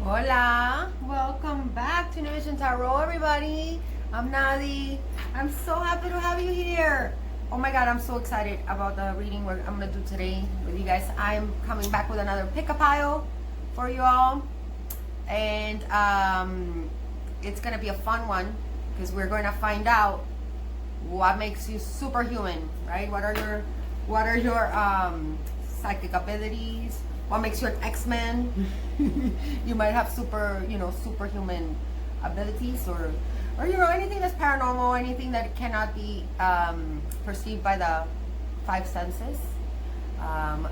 Hola, welcome back to New Vision Tarot, everybody. I'm Nadi. I'm so happy to have you here. Oh my God, I'm so excited about the reading I'm gonna do today with you guys. I'm coming back with another pick-a-pile for you all, and it's gonna be a fun one because we're going to find out what makes you superhuman, right? What are your psychic abilities? What makes you an X-Men? You might have superhuman abilities, or anything that's paranormal, anything that cannot be perceived by the five senses.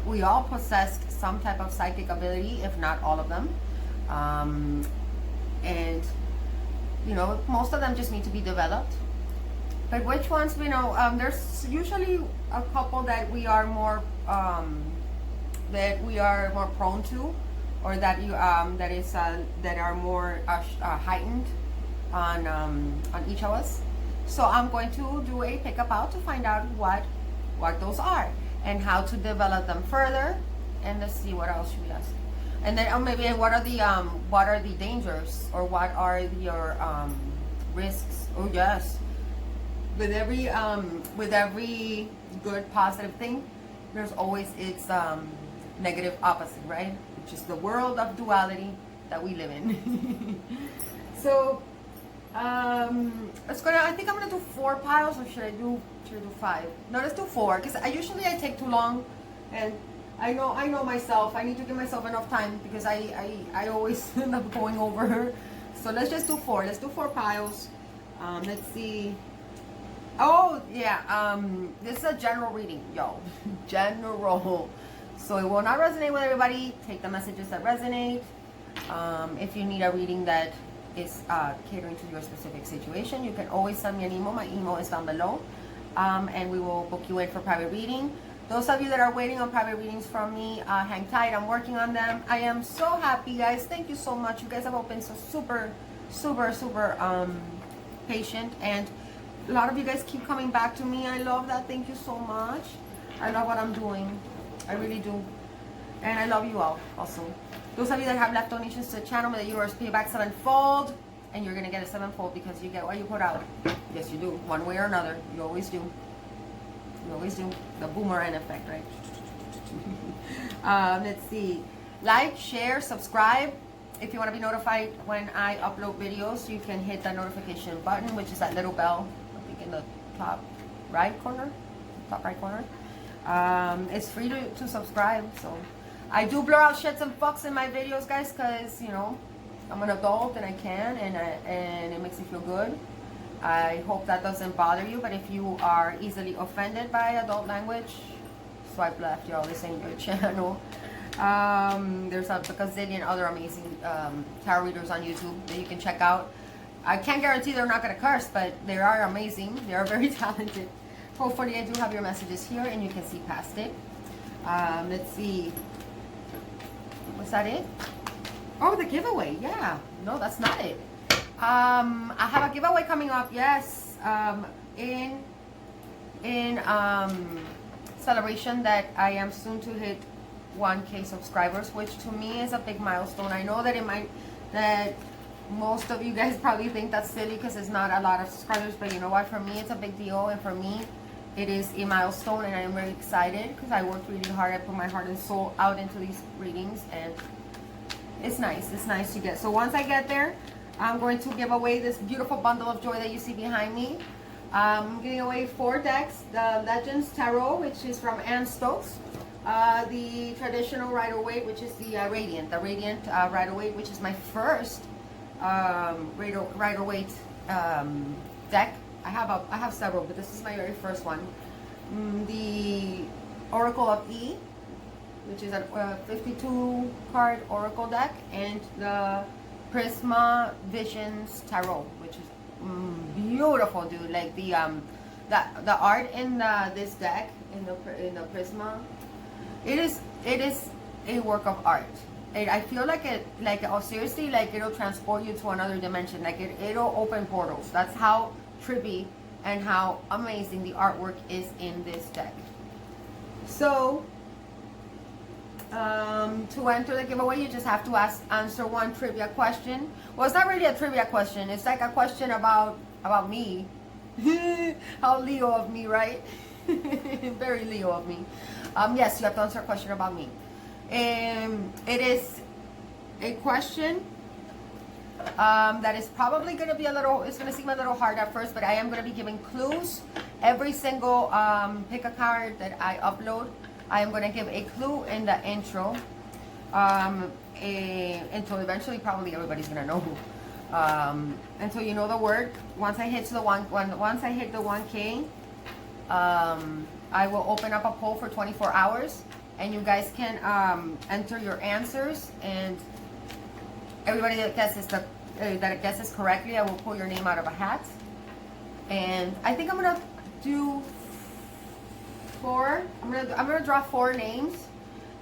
We all possess some type of psychic ability, if not all of them, and most of them just need to be developed. But which ones, there's usually a couple that we are more prone to, or that are more heightened on each of us. So I'm going to do a pick-a-pile to find out what those are and how to develop them further. And let's see, what else should we ask? And then maybe what are the dangers, or what are your risks? Oh yes. With every good positive thing, there's always its negative opposite, right? Which is the world of duality that we live in. So I think I'm gonna do 4 piles, or should I do 5? No, let's do 4, because I take too long, and I know myself. I need to give myself enough time, because I always end up going over. So let's just do 4. Let's do 4 piles. Let's see. Oh yeah, this is a general reading, y'all. General. So it will not resonate with everybody. Take the messages that resonate. If you need a reading that is catering to your specific situation, you can always send me an email. My email is down below, and we will book you in for private reading. Those of you that are waiting on private readings from me, hang tight. I'm working on them. I am so happy, guys. Thank you so much. You guys have all been so super patient, and a lot of you guys keep coming back to me. I love that. Thank you so much. I love what I'm doing. I really do. And I love you all also. Those of you that have left donations to the channel, that yours pay back 7-fold, and you're going to get a 7-fold because you get what you put out. Yes, you do. One way or another. You always do. You always do. The boomerang effect, right? Let's see. Like, share, subscribe. If you want to be notified when I upload videos, you can hit that notification button, which is that little bell, I think in the top right corner. It's free to subscribe. So I do blur out shits and fucks in my videos, guys, because I'm an adult and I can, and it makes me feel good. I hope that doesn't bother you, but if you are easily offended by adult language, swipe left, y'all. This ain't your channel. There's a gazillion other amazing tarot readers on YouTube that you can check out. I can't guarantee they're not going to curse, but they are amazing. They are very talented. Hopefully I do have your messages here and you can see past it. Let's see. Was that it? Oh, the giveaway. Yeah. No, that's not it. I have a giveaway coming up. Yes. In celebration that I am soon to hit 1K subscribers, which to me is a big milestone. I know that most of you guys probably think that's silly because it's not a lot of subscribers, but you know what? For me, it's a big deal, and for me, it is a milestone, and I am very excited because I worked really hard. I put my heart and soul out into these readings, and it's nice. It's nice to get. So once I get there, I'm going to give away this beautiful bundle of joy that you see behind me. I'm giving away 4 decks: the Legends Tarot, which is from Ann Stokes. The traditional Rider-Waite, which is the Radiant. The Radiant Rider-Waite, which is my first Rider-Waite deck. I have several, but this is my very first one. The Oracle of E, which is a 52 card Oracle deck, and the Prisma Visions Tarot, which is beautiful, dude. Like the art in this deck in the Prisma. It is a work of art. I feel like seriously, like it'll transport you to another dimension. Like it'll open portals. That's how trippy and how amazing the artwork is in this deck. So To enter the giveaway, you just have to answer one trivia question. Well, it's not really a trivia question. It's like a question about me. How Leo of me, right? Very Leo of me. Yes, you have to answer a question about me. It is a question that is probably going to be it's going to seem a little hard at first, but I am going to be giving clues. Every single pick a card that I upload, I am going to give a clue in the intro. Until eventually probably everybody's going to know until you know the word. Once I hit the 1K, I will open up a poll for 24 hours, and you guys can enter your answers, and everybody that guesses correctly, I will pull your name out of a hat. And I think I'm gonna do 4. I'm gonna draw 4 names,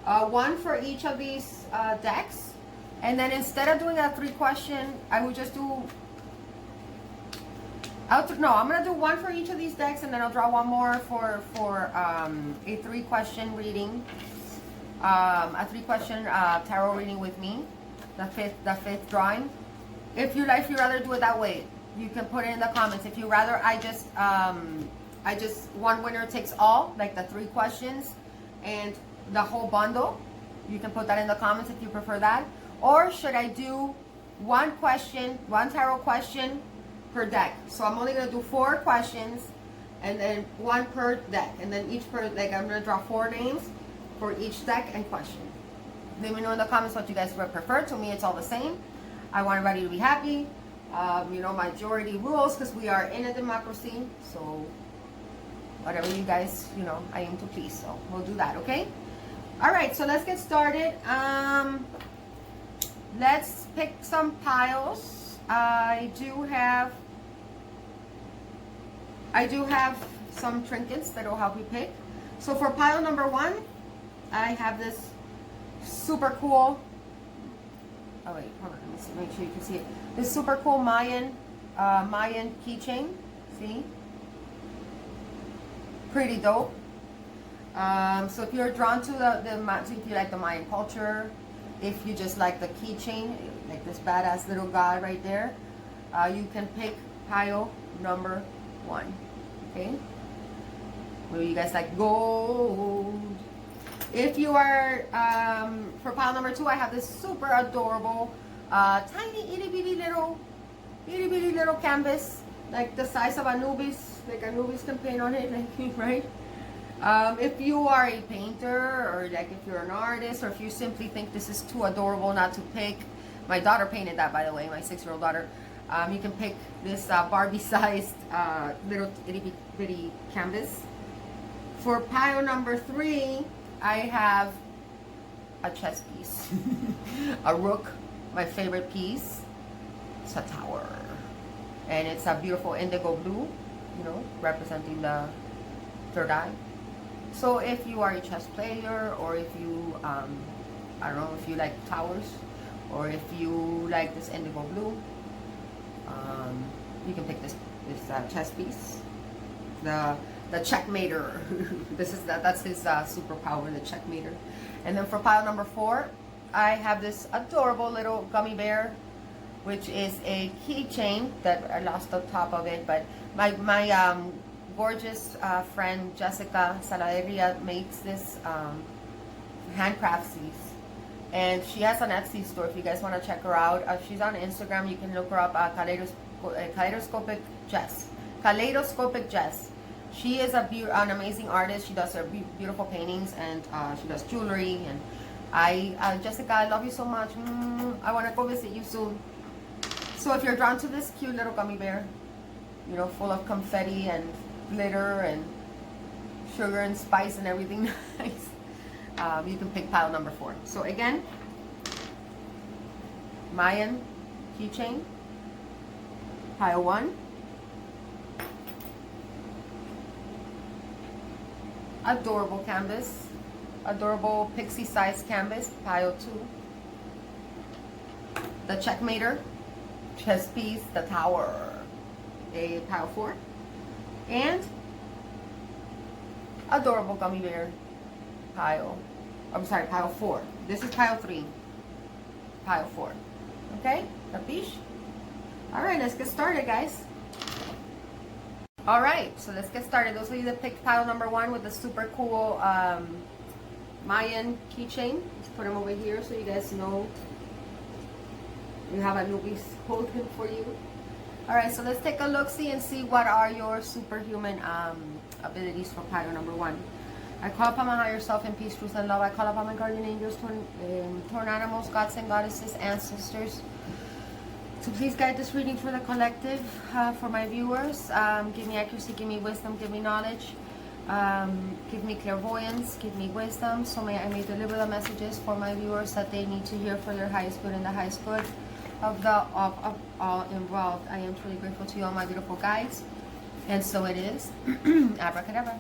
one for each of these decks. And then instead of doing a 3-question, I would just do. I'm gonna do 1 for each of these decks, and then I'll draw 1 more for a 3-question reading, a 3-question tarot reading with me. The fifth drawing. If you rather do it that way, you can put it in the comments. If you rather, I just one winner takes all, like the 3 questions and the whole bundle. You can put that in the comments if you prefer that. Or should I do 1 question, 1 tarot question per deck? So I'm only gonna do 4 questions, and then 1 per deck, and then I'm gonna draw 4 names for each deck and question. Let me know in the comments what you guys would prefer. To me, it's all the same. I want everybody to be happy. Majority rules, because we are in a democracy. So whatever you guys, I aim to please. So we'll do that, okay? All right, so let's get started. Let's pick some piles. I do have some trinkets that will help you pick. So for pile number 1, I have this super cool. Oh wait, hold on. Let me see. Make sure you can see it. This super cool Mayan keychain. See, pretty dope. So if you're drawn to if you like the Mayan culture, if you just like the keychain, like this badass little guy right there, you can pick pile number 1. Okay. What do you guys like? Gold. If you are, for pile number 2, I have this super adorable, tiny itty bitty little canvas, like the size of Anubis, like Anubis can paint on it, like, right? If you are a painter, or like if you're an artist, or if you simply think this is too adorable not to pick, my daughter painted that, by the way, my 6-year-old daughter. You can pick this Barbie-sized little itty bitty canvas. For pile number 3, I have a chess piece, a rook, my favorite piece. It's a tower, and it's a beautiful indigo blue, representing the 3rd eye. So if you are a chess player, or if you, I don't know, if you like towers, or if you like this indigo blue, you can pick this chess piece. The checkmater. That's his superpower, the checkmater. And then for pile number 4, I have this adorable little gummy bear, which is a keychain that I lost the top of it, but my gorgeous friend Jessica Saladeria makes this handcrafts these, and she has an Etsy store if you guys want to check her out. She's on Instagram. You can look her up, Kaleidoscopic Jess. She is an amazing artist. She does her beautiful paintings, and she does jewelry. And Jessica, I love you so much. I want to go visit you soon. So if you're drawn to this cute little gummy bear, full of confetti and glitter and sugar and spice and everything nice, you can pick pile number 4. So again, Mayan keychain, pile 1. Adorable canvas, adorable pixie-sized canvas, pile 2. The checkmater, chess piece, the tower, a pile 4. And adorable gummy bear, pile I'm sorry, pile 4. This is pile 3. Pile 4. Okay? Capiche? Alright, let's get started, guys. Alright, so let's get started. Those of you that picked pile number 1 with the super cool Mayan keychain, let's put them over here so you guys know we have Anubis holding for you. Alright, so let's take a look-see and see what are your superhuman abilities for pile number 1. I call upon my higher self in peace, truth, and love. I call upon my guardian angels, torn animals, gods and goddesses, ancestors, to please guide this reading for the collective, for my viewers. Give me accuracy, give me wisdom, give me knowledge, give me clairvoyance, give me wisdom, so I may deliver the messages for my viewers that they need to hear for their highest good and the highest good of all involved. I am truly grateful to you, all my beautiful guides, and so it is. Abracadabra.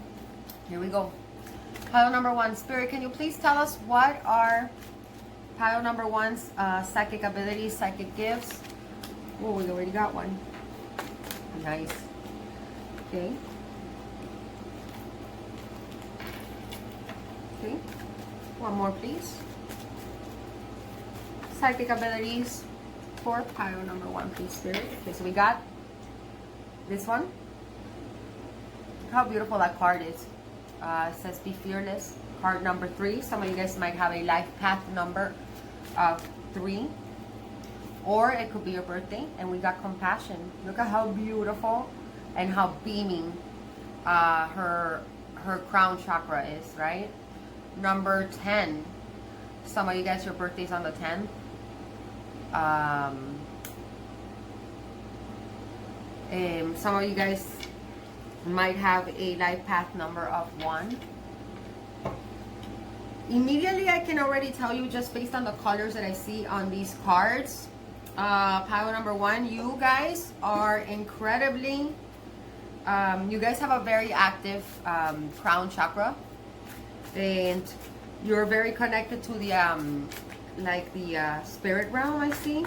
Here we go. Pile number 1, Spirit, can you please tell us what are pile number 1's psychic abilities, psychic gifts? Oh, we already got one. Nice. Okay. Okay. One more, please. Psychic abilities for pile number 1, please, Spirit. Okay, so we got this one. Look how beautiful that card is. It says be fearless. Card number 3. Some of you guys might have a life path number of 3. Or it could be your birthday. And we got compassion. Look at how beautiful and how beaming her crown chakra is, right? Number 10. Some of you guys, your birthday's on the 10th. Some of you guys might have a life path number of 1. Immediately, I can already tell you, just based on the colors that I see on these cards, pile number 1, you guys are incredibly, you guys have a very active crown chakra, and you're very connected to the spirit realm. I see.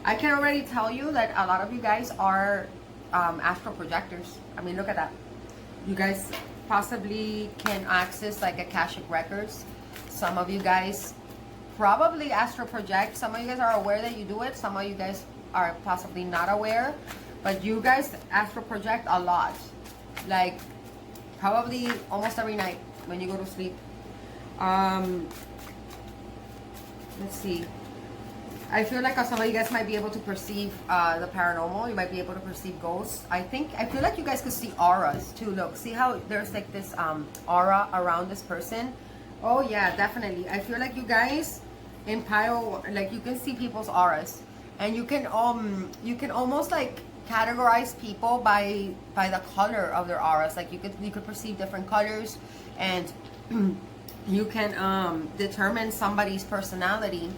I can already tell you that a lot of you guys are astral projectors. I mean, look at that. You guys possibly can access like Akashic records. Some of you guys probably astral project. Some of you guys are aware that you do it. Some of you guys are possibly not aware, but you guys astral project a lot, like probably almost every night when you go to sleep. Let's see. I feel like some of you guys might be able to perceive the paranormal. You might be able to perceive ghosts. I feel like you guys could see auras too. Look, see how there's like this aura around this person. Oh yeah, definitely. I feel like you guys in pile, like you can see people's auras, and you can almost like categorize people by the color of their auras. Like you could perceive different colors, and you can determine somebody's personality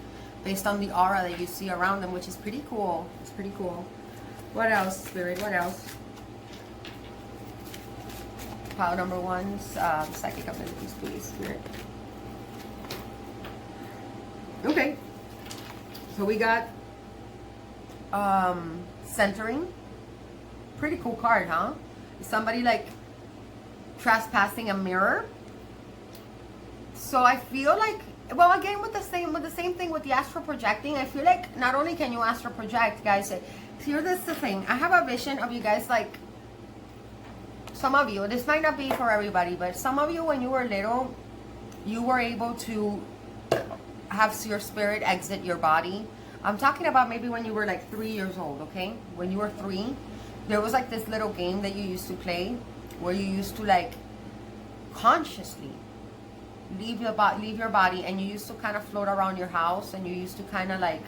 based on the aura that you see around them, which is pretty cool. It's pretty cool. What else, Spirit? What else? Pile number 1's psychic abilities, please, Spirit. Okay. So we got centering. Pretty cool card, huh? Is somebody like trespassing a mirror? So I feel like, well, again, with the same thing with the astral projecting, I feel like not only can you astral project, guys, here's the thing. I have a vision of you guys, like, some of you, this might not be for everybody, but some of you, when you were little, you were able to have your spirit exit your body. I'm talking about maybe when you were like 3 years old, okay? When you were 3, there was like this little game that you used to play where you used to like consciously leave your body, and you used to kind of float around your house, and you used to kind of like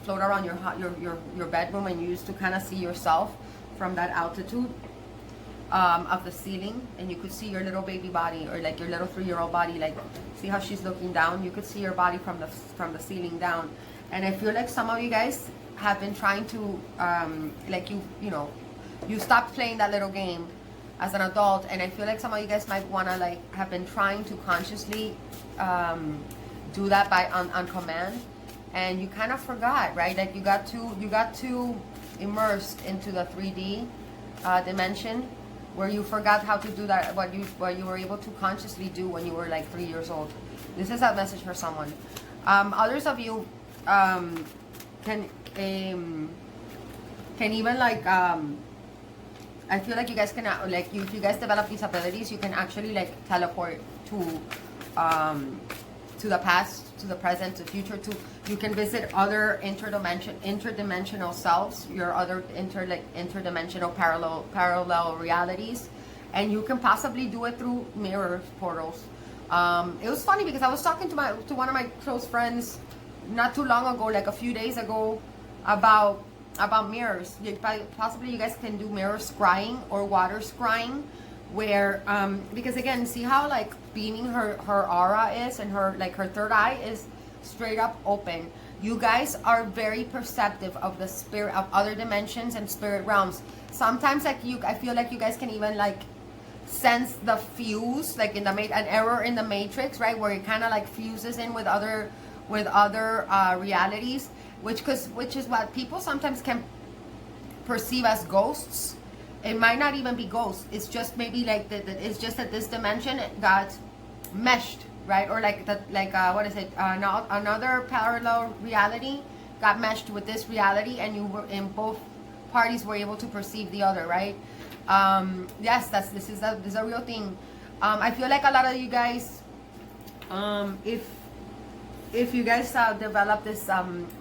float around your bedroom, and you used to kind of see yourself from that altitude of the ceiling, and you could see your little baby body, or like your little 3-year-old body, like see how she's looking down. You could see your body from the ceiling down. And I feel like some of you guys have been trying to like you stopped playing that little game as an adult, and I feel like some of you guys might want to like have been trying to consciously do that by on command, and you kind of forgot, right? Like you got too immersed into the 3D dimension, where you forgot how to do that, what you were able to consciously do when you were like 3 years old. This is a message for someone. Others of you can even like I feel like you guys can like if you guys develop these abilities, you can actually like teleport to the past, to the present, to the future. You can visit other interdimensional selves, your other interdimensional parallel realities, and you can possibly do it through mirror portals. It was funny because I was talking to one of my close friends not too long ago, like a few days ago, about mirrors. Possibly you guys can do mirror scrying or water scrying, where because again, see how like beaming her aura is, and her like her third eye is straight up open. You guys are very perceptive of the spirit of other dimensions and spirit realms. Sometimes like I feel like you guys can even like sense the fuse, like in an error in the matrix, right, where it kind of like fuses in with other realities, which is what people sometimes can perceive as ghosts. It might not even be ghosts. It's just maybe like it's just that this dimension got meshed, right? Or like what is it? Another parallel reality got meshed with this reality, and you were in both parties were able to perceive the other, right? Yes, this is a real thing. I feel like a lot of you guys, if you guys develop this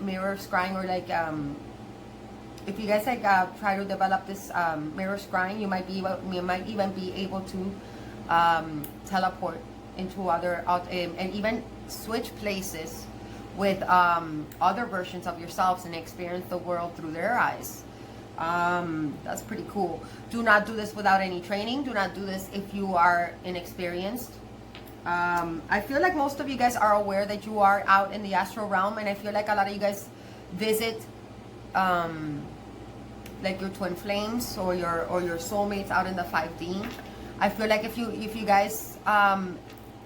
mirror scrying, or like if you guys like try to develop this mirror scrying, you might even be able to teleport into other and even switch places with other versions of yourselves and experience the world through their eyes. That's pretty cool. Do not do this without any training. Do not do this if you are inexperienced. I feel like most of you guys are aware that you are out in the astral realm, and I feel like a lot of you guys visit like your twin flames or your soulmates out in the 5D. I feel like if you guys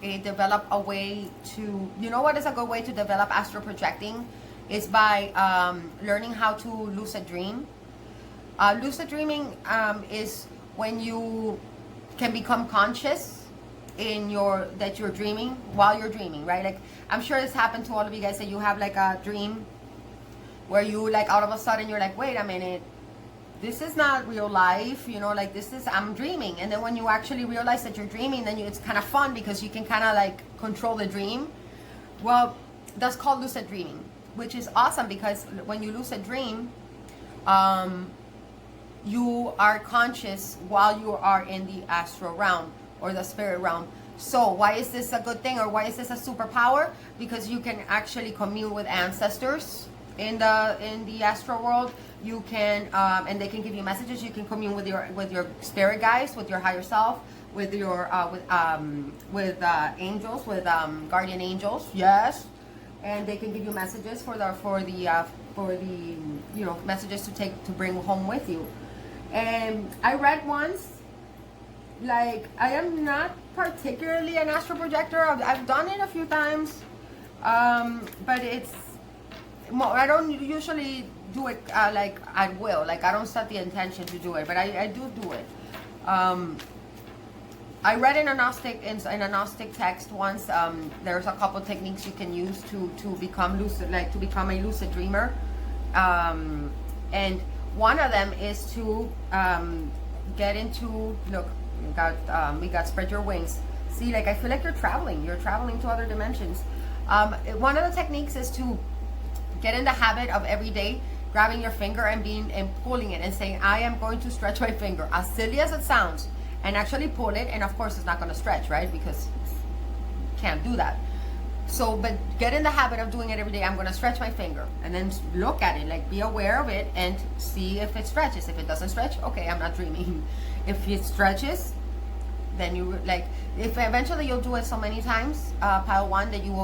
develop a way to, you know what is a good way to develop astral projecting, is by learning how to lucid dream. Lucid dreaming is when you can become conscious that you're dreaming while you're dreaming, right? Like, I'm sure this happened to all of you guys, that you have like a dream where you like all of a sudden you're like, wait a minute, this is not real life, you know, like I'm dreaming. And then when you actually realize that you're dreaming, then it's kind of fun because you can kind of like control the dream. Well, that's called lucid dreaming, which is awesome because when you lucid dream, you are conscious while you are in the astral realm or the spirit realm. So why is this a good thing, or why is this a superpower? Because you can actually commune with ancestors in the astral world. You can and they can give you messages. You can commune with your spirit guides, with your higher self, with your angels, with guardian angels. Yes, and they can give you messages for the you know, messages to bring home with you. And I read once, like, I am not particularly an astral projector. I've done it a few times, but I don't usually do it like at will. Like, I don't set the intention to do it, but I do it. I read in a Gnostic text once. There's a couple techniques you can use to become lucid, like to become a lucid dreamer, and one of them is to get into, look, we got spread your wings. See, like, I feel like you're traveling to other dimensions. One of the techniques is to get in the habit of every day grabbing your finger and pulling it and saying, I am going to stretch my finger, as silly as it sounds, and actually pull it. And of course it's not going to stretch, right, because you can't do that. So, but get in the habit of doing it every day. I'm going to stretch my finger, and then look at it, like, be aware of it and see if it stretches. If it doesn't stretch, okay, I'm not dreaming. If it stretches, then you, like, if eventually you'll do it so many times, pile one, that you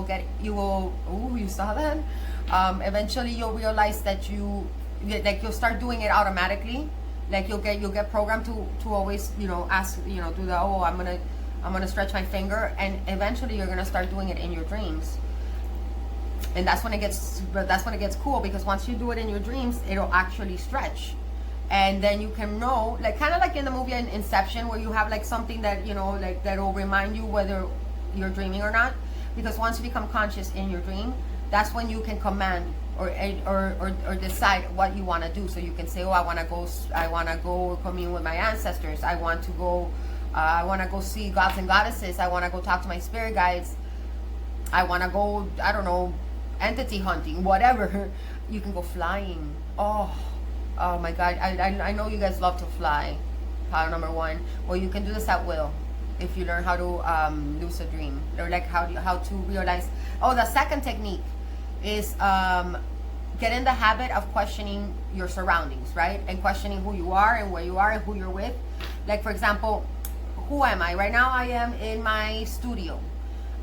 saw that? Eventually you'll realize that you'll start doing it automatically. Like, you'll get programmed to always, you know, ask, you know, do the, I'm gonna stretch my finger, and eventually you're gonna start doing it in your dreams. And that's when it gets cool, because once you do it in your dreams, it'll actually stretch. and then you can know, like kind of like in the movie Inception, where you have like something that, you know, like that will remind you whether you're dreaming or not. Because once you become conscious in your dream, that's when you can command or decide what you want to do. So you can say, oh, I want to go commune with my ancestors. I want to go see gods and goddesses. I want to go talk to my spirit guides. I want to go, I don't know, entity hunting, whatever. You can go flying. Oh my God, I know you guys love to fly. Power number 1. Well, you can do this at will if you learn how to lucid dream, or like how to realize. Oh, the second technique is get in the habit of questioning your surroundings, right? And questioning who you are and where you are and who you're with. Like, for example, who am I? Right now I am in my studio.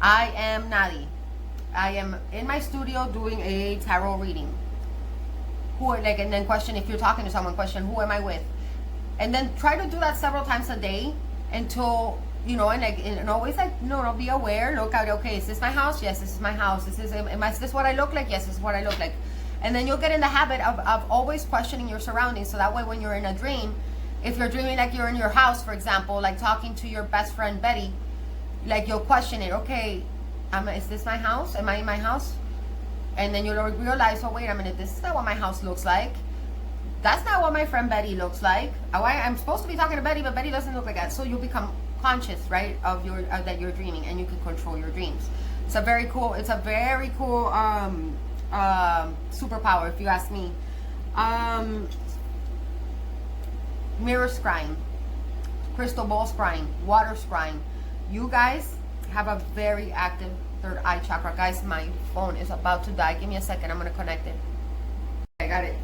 I am Nadi. I am in my studio doing a tarot reading. And then question, if you're talking to someone, question, who am I with? And then try to do that several times a day until, you know, and always like, no, be aware, look out, okay, is this my house? Yes, this is my house. Is this what I look like? Yes, this is what I look like. And then you'll get in the habit of always questioning your surroundings. So that way when you're in a dream, if you're dreaming like you're in your house, for example, like talking to your best friend Betty, like you'll question it, okay, is this my house? Am I in my house? And then you'll realize, oh, wait a minute, this is not what my house looks like. That's not what my friend Betty looks like. I'm supposed to be talking to Betty, but Betty doesn't look like that. So you'll become conscious, right, of that you're dreaming, and you can control your dreams. It's a very cool superpower, if you ask me. Mirror scrying, crystal ball scrying, water scrying. You guys have a very active third eye chakra. Guys, my phone is about to die. Give me a second. I'm gonna connect it. I got it.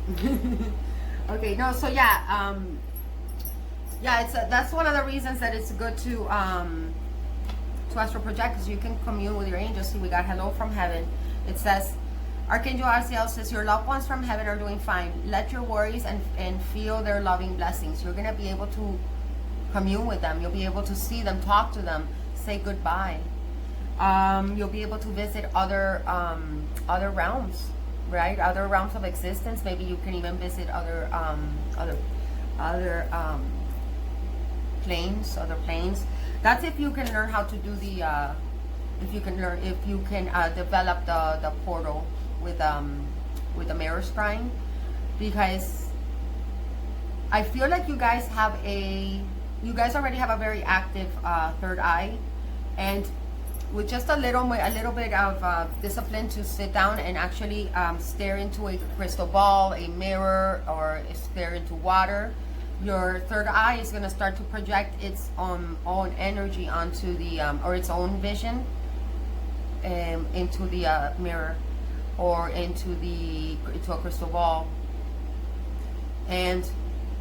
Okay, no, so yeah, that's one of the reasons that it's good to astral project, because you can commune with your angels. See, we got hello from heaven. It says, Archangel Arciel says, your loved ones from heaven are doing fine. Let your worries and feel their loving blessings. You're gonna be able to commune with them. You'll be able to see them, talk to them, say goodbye. You'll be able to visit other realms, right? Other realms of existence. Maybe you can even visit other planes. That's if you can learn how to do if you can develop the portal with the mirror scrying, because I feel like you guys already have a very active third eye, and with just a little bit of discipline to sit down and actually stare into a crystal ball, a mirror, or stare into water, your third eye is going to start to project its own energy onto the or its own vision into the mirror, or into a crystal ball. And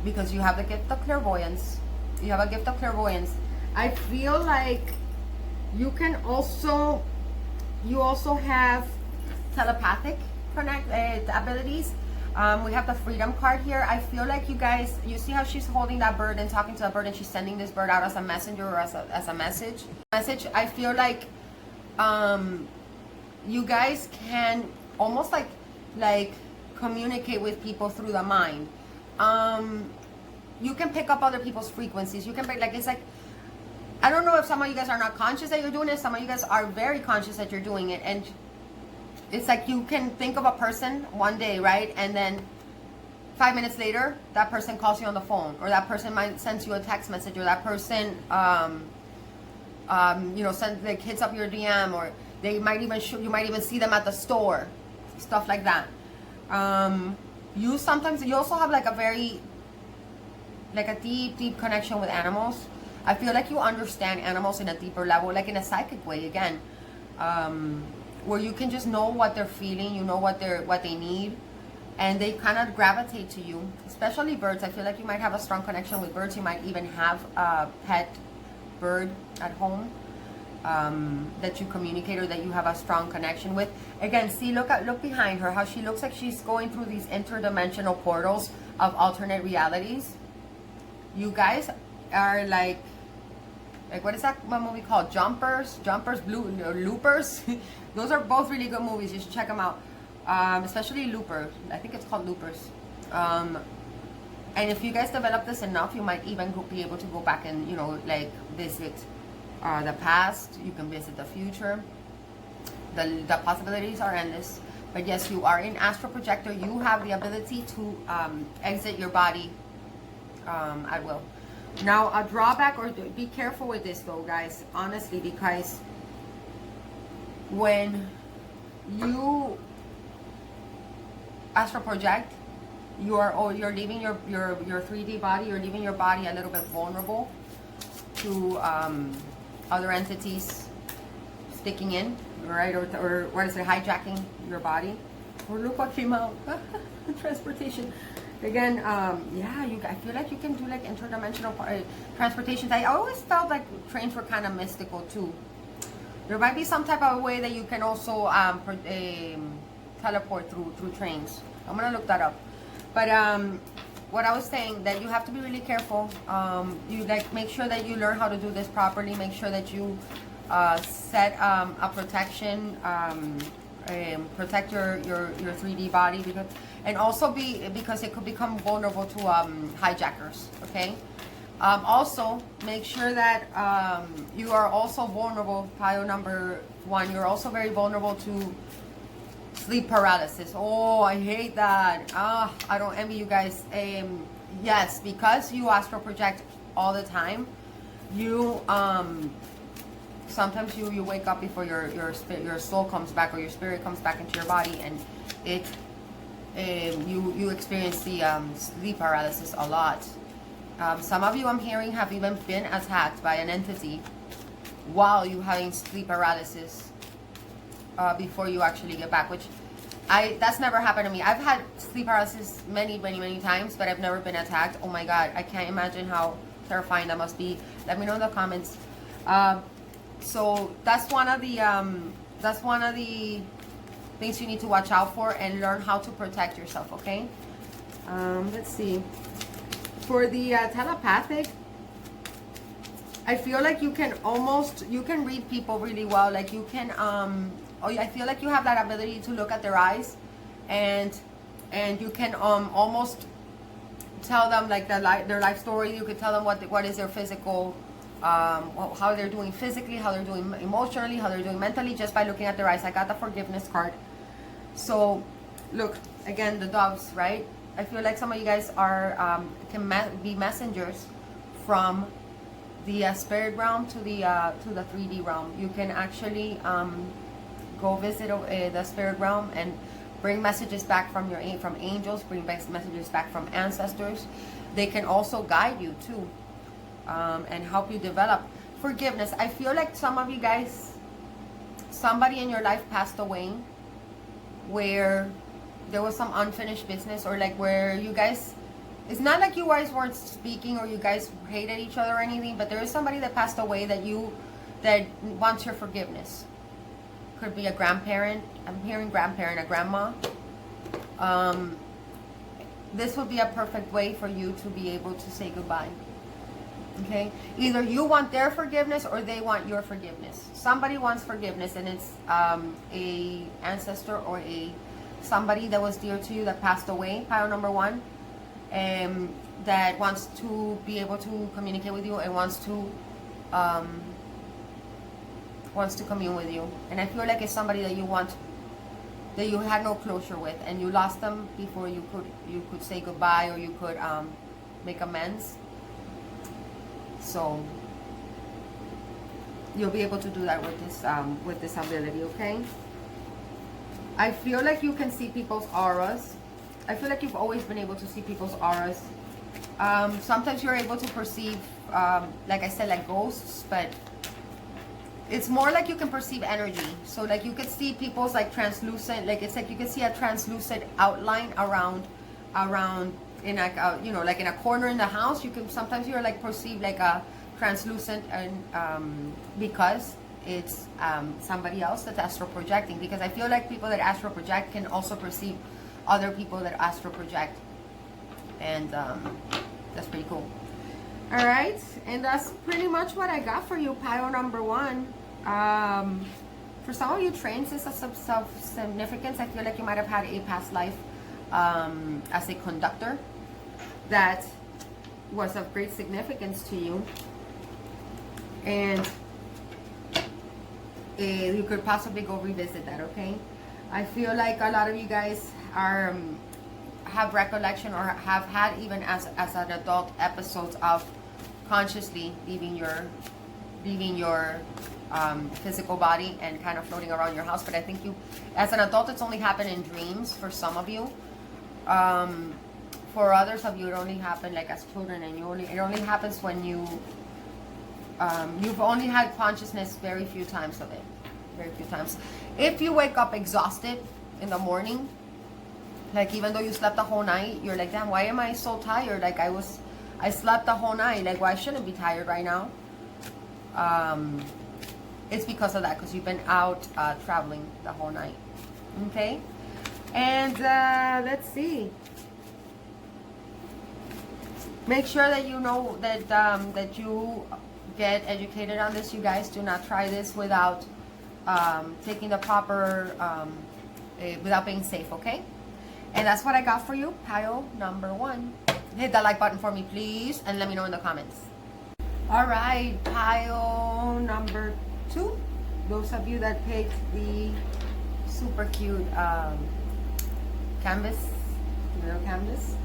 because you have the gift of clairvoyance, I feel like you also have telepathic abilities. We have the freedom card here. I feel like you guys, you see how she's holding that bird and talking to the bird, and she's sending this bird out as a messenger, or as a message. I feel like you guys can almost like communicate with people through the mind. You can pick up other people's frequencies. You can pick, it's like, I don't know if some of you guys are not conscious that you're doing it. Some of you guys are very conscious that you're doing it. And it's like you can think of a person one day, right? And then 5 minutes later, that person calls you on the phone, or that person might send you a text message, or that person, hits up your DM, or they might even you might even see them at the store, stuff like that. You also have a deep connection with animals. I feel like you understand animals in a deeper level, like in a psychic way again, where you can just know what they're feeling, you know what they need, and they kind of gravitate to you. Especially birds. I feel like you might have a strong connection with birds. You might even have a pet bird at home that you communicate, or that you have a strong connection with. Again, see, look behind her, how she looks like she's going through these interdimensional portals of alternate realities. You guys are like what is that one movie called? Jumpers, Loopers. Those are both really good movies. You should check them out. Especially Looper. I think it's called Loopers. And if you guys develop this enough, you might even be able to go back and, you know, like visit the past. You can visit the future. The possibilities are endless. But yes, you are in astral projector. You have the ability to exit your body at will. Now, a drawback, or be careful with this though, guys, honestly, because when you astral project, you're leaving your 3D body, you're leaving your body a little bit vulnerable to other entities sticking in, right? Or what is it, hijacking your body. Or look what came out. Transportation. Again, yeah, I feel like you can do like interdimensional transportations. I always felt like trains were kind of mystical too. There might be some type of way that you can also teleport through trains. I'm gonna look that up. But what I was saying, that you have to be really careful. You like make sure that you learn how to do this properly. Make sure that you set a protection, protect your 3D body, because it could become vulnerable to hijackers. Okay. Also, make sure that you are also vulnerable. Pile number 1. You're also very vulnerable to sleep paralysis. Oh, I hate that. I don't envy you guys. Yes, because you astral project all the time, you sometimes you wake up before your soul comes back, or your spirit comes back into your body, and you experience the sleep paralysis a lot. Some of you, I'm hearing, have even been attacked by an entity while you having sleep paralysis before you actually get back, which that's never happened to me. I've had sleep paralysis many times, but I've never been attacked. Oh my God, I can't imagine how terrifying that must be. Let me know in the comments. So that's one of the things you need to watch out for and learn how to protect yourself. Okay. Let's see. For the telepathic, I feel like you can read people really well. Like you can, I feel like you have that ability to look at their eyes, and you can almost tell them like their life story. You could tell them what is their physical, how they're doing physically, how they're doing emotionally, how they're doing mentally, just by looking at their eyes. I got the forgiveness card. So, look again, the doves, right? I feel like some of you guys are can be messengers from the spirit realm to the 3D realm. You can actually go visit the spirit realm and bring messages back from angels, bring back messages back from ancestors. They can also guide you too, and help you develop forgiveness. I feel like some of you guys, somebody in your life passed away where there was some unfinished business, or like where you guys, it's not like you guys weren't speaking or you guys hated each other or anything, but there is somebody that passed away that wants your forgiveness. Could be a grandparent. I'm hearing grandparent, a grandma. This would be a perfect way for you to be able to say goodbye. Okay, either you want their forgiveness or they want your forgiveness. Somebody wants forgiveness, and it's a ancestor or somebody that was dear to you that passed away, pile number 1, that wants to be able to communicate with you and wants to commune with you. And I feel like it's somebody that you had no closure with, and you lost them before you could say goodbye, or you could make amends. So you'll be able to do that with this ability. Okay. I feel like you can see people's auras. I feel like you've always been able to see people's auras. Sometimes you're able to perceive, like I said, like ghosts, but it's more like you can perceive energy. So like you could see people's like translucent, like it's like you can see a translucent outline around in like like in a corner in the house. You can sometimes you're like perceive like a translucent, and because it's somebody else that's astral projecting. Because I feel like people that astral project can also perceive other people that astral project, and that's pretty cool. All right, and that's pretty much what I got for you, pile number 1. For some of you, trains is a self-significance. I feel like you might have had a past life as a conductor. that was of great significance to you, and you could possibly go revisit that. Okay, I feel like a lot of you guys are have recollection or have had, even as an adult, episodes of consciously leaving your physical body and kind of floating around your house. But I think you, as an adult, it's only happened in dreams for some of you. For others of you, it only happened like as children, and it only happens when you've only had consciousness very few times of it. Very few times. If you wake up exhausted in the morning, like even though you slept the whole night, you're like, damn, why am I so tired? Like I slept the whole night. Like, why shouldn't I be tired right now? It's because of that, because you've been out traveling the whole night. Okay? And let's see. Make sure that you know that that you get educated on this. You guys, do not try this without taking the proper, without being safe, okay? And that's what I got for you, pile number 1. Hit that like button for me, please, and let me know in the comments. All right, pile number 2. Those of you that picked the super cute canvas, little canvas.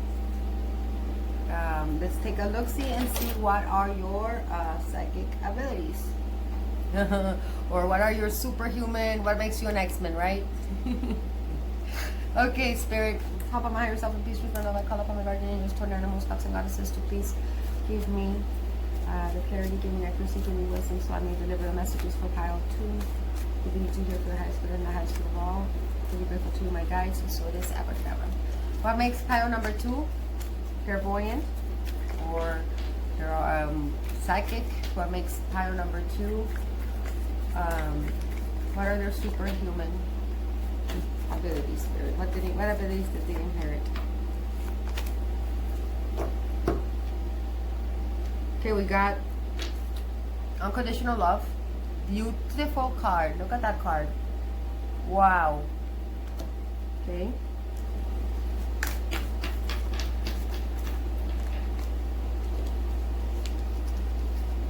Let's take a look-see and see what are your psychic abilities. Or what are your superhuman, what makes you an X-Men, right? Okay, Spirit, help on my higher self and peace with my love. I call upon my guardian angels, toward animals, gods, and goddesses to please give me the clarity, give me accuracy, give me wisdom, so I may deliver the messages for pile 2. Giving you to hear for the highest good and the highest good of all. Really grateful to you, my guides, and so it is ever and ever. What makes pile number 2? Clairvoyant or psychic. What makes pile number 2? What are their superhuman abilities? Spirit? What abilities did they inherit? Okay, we got unconditional love. Beautiful card. Look at that card. Wow. Okay.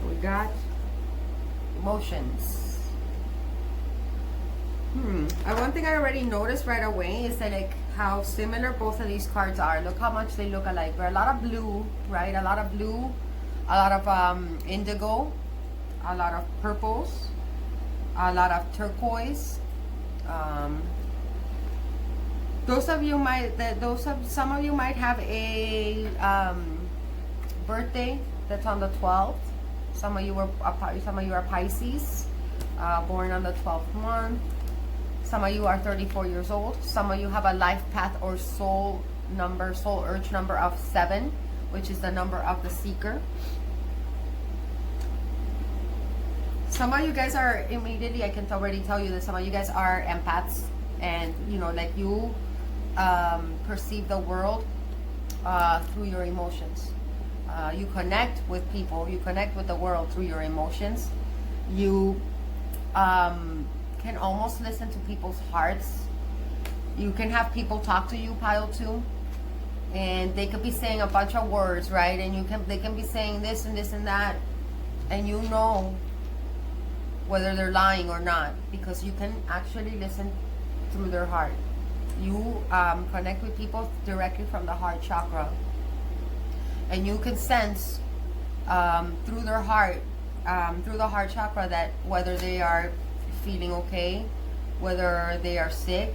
We got emotions. One thing I already noticed right away is that, like, how similar both of these cards are. Look how much they look alike. There are a lot of blue, right? A lot of blue, a lot of indigo, a lot of purples, a lot of turquoise. Some of you might have a birthday that's on the 12th. Some of you are Pisces, born on the 12th month. Some of you are 34 years old. Some of you have a life path or soul urge number of 7, which is the number of the seeker. Some of you guys are immediately, I can already tell you that some of you guys are empaths, and like you perceive the world through your emotions. You connect with people, you connect with the world through your emotions. You can almost listen to people's hearts. You can have people talk to you, pile 2, and they could be saying a bunch of words, right? And they can be saying this and this and that, and you know whether they're lying or not, because you can actually listen through their heart. You connect with people directly from the heart chakra, and you can sense through their heart, through the heart chakra, that whether they are feeling okay, whether they are sick.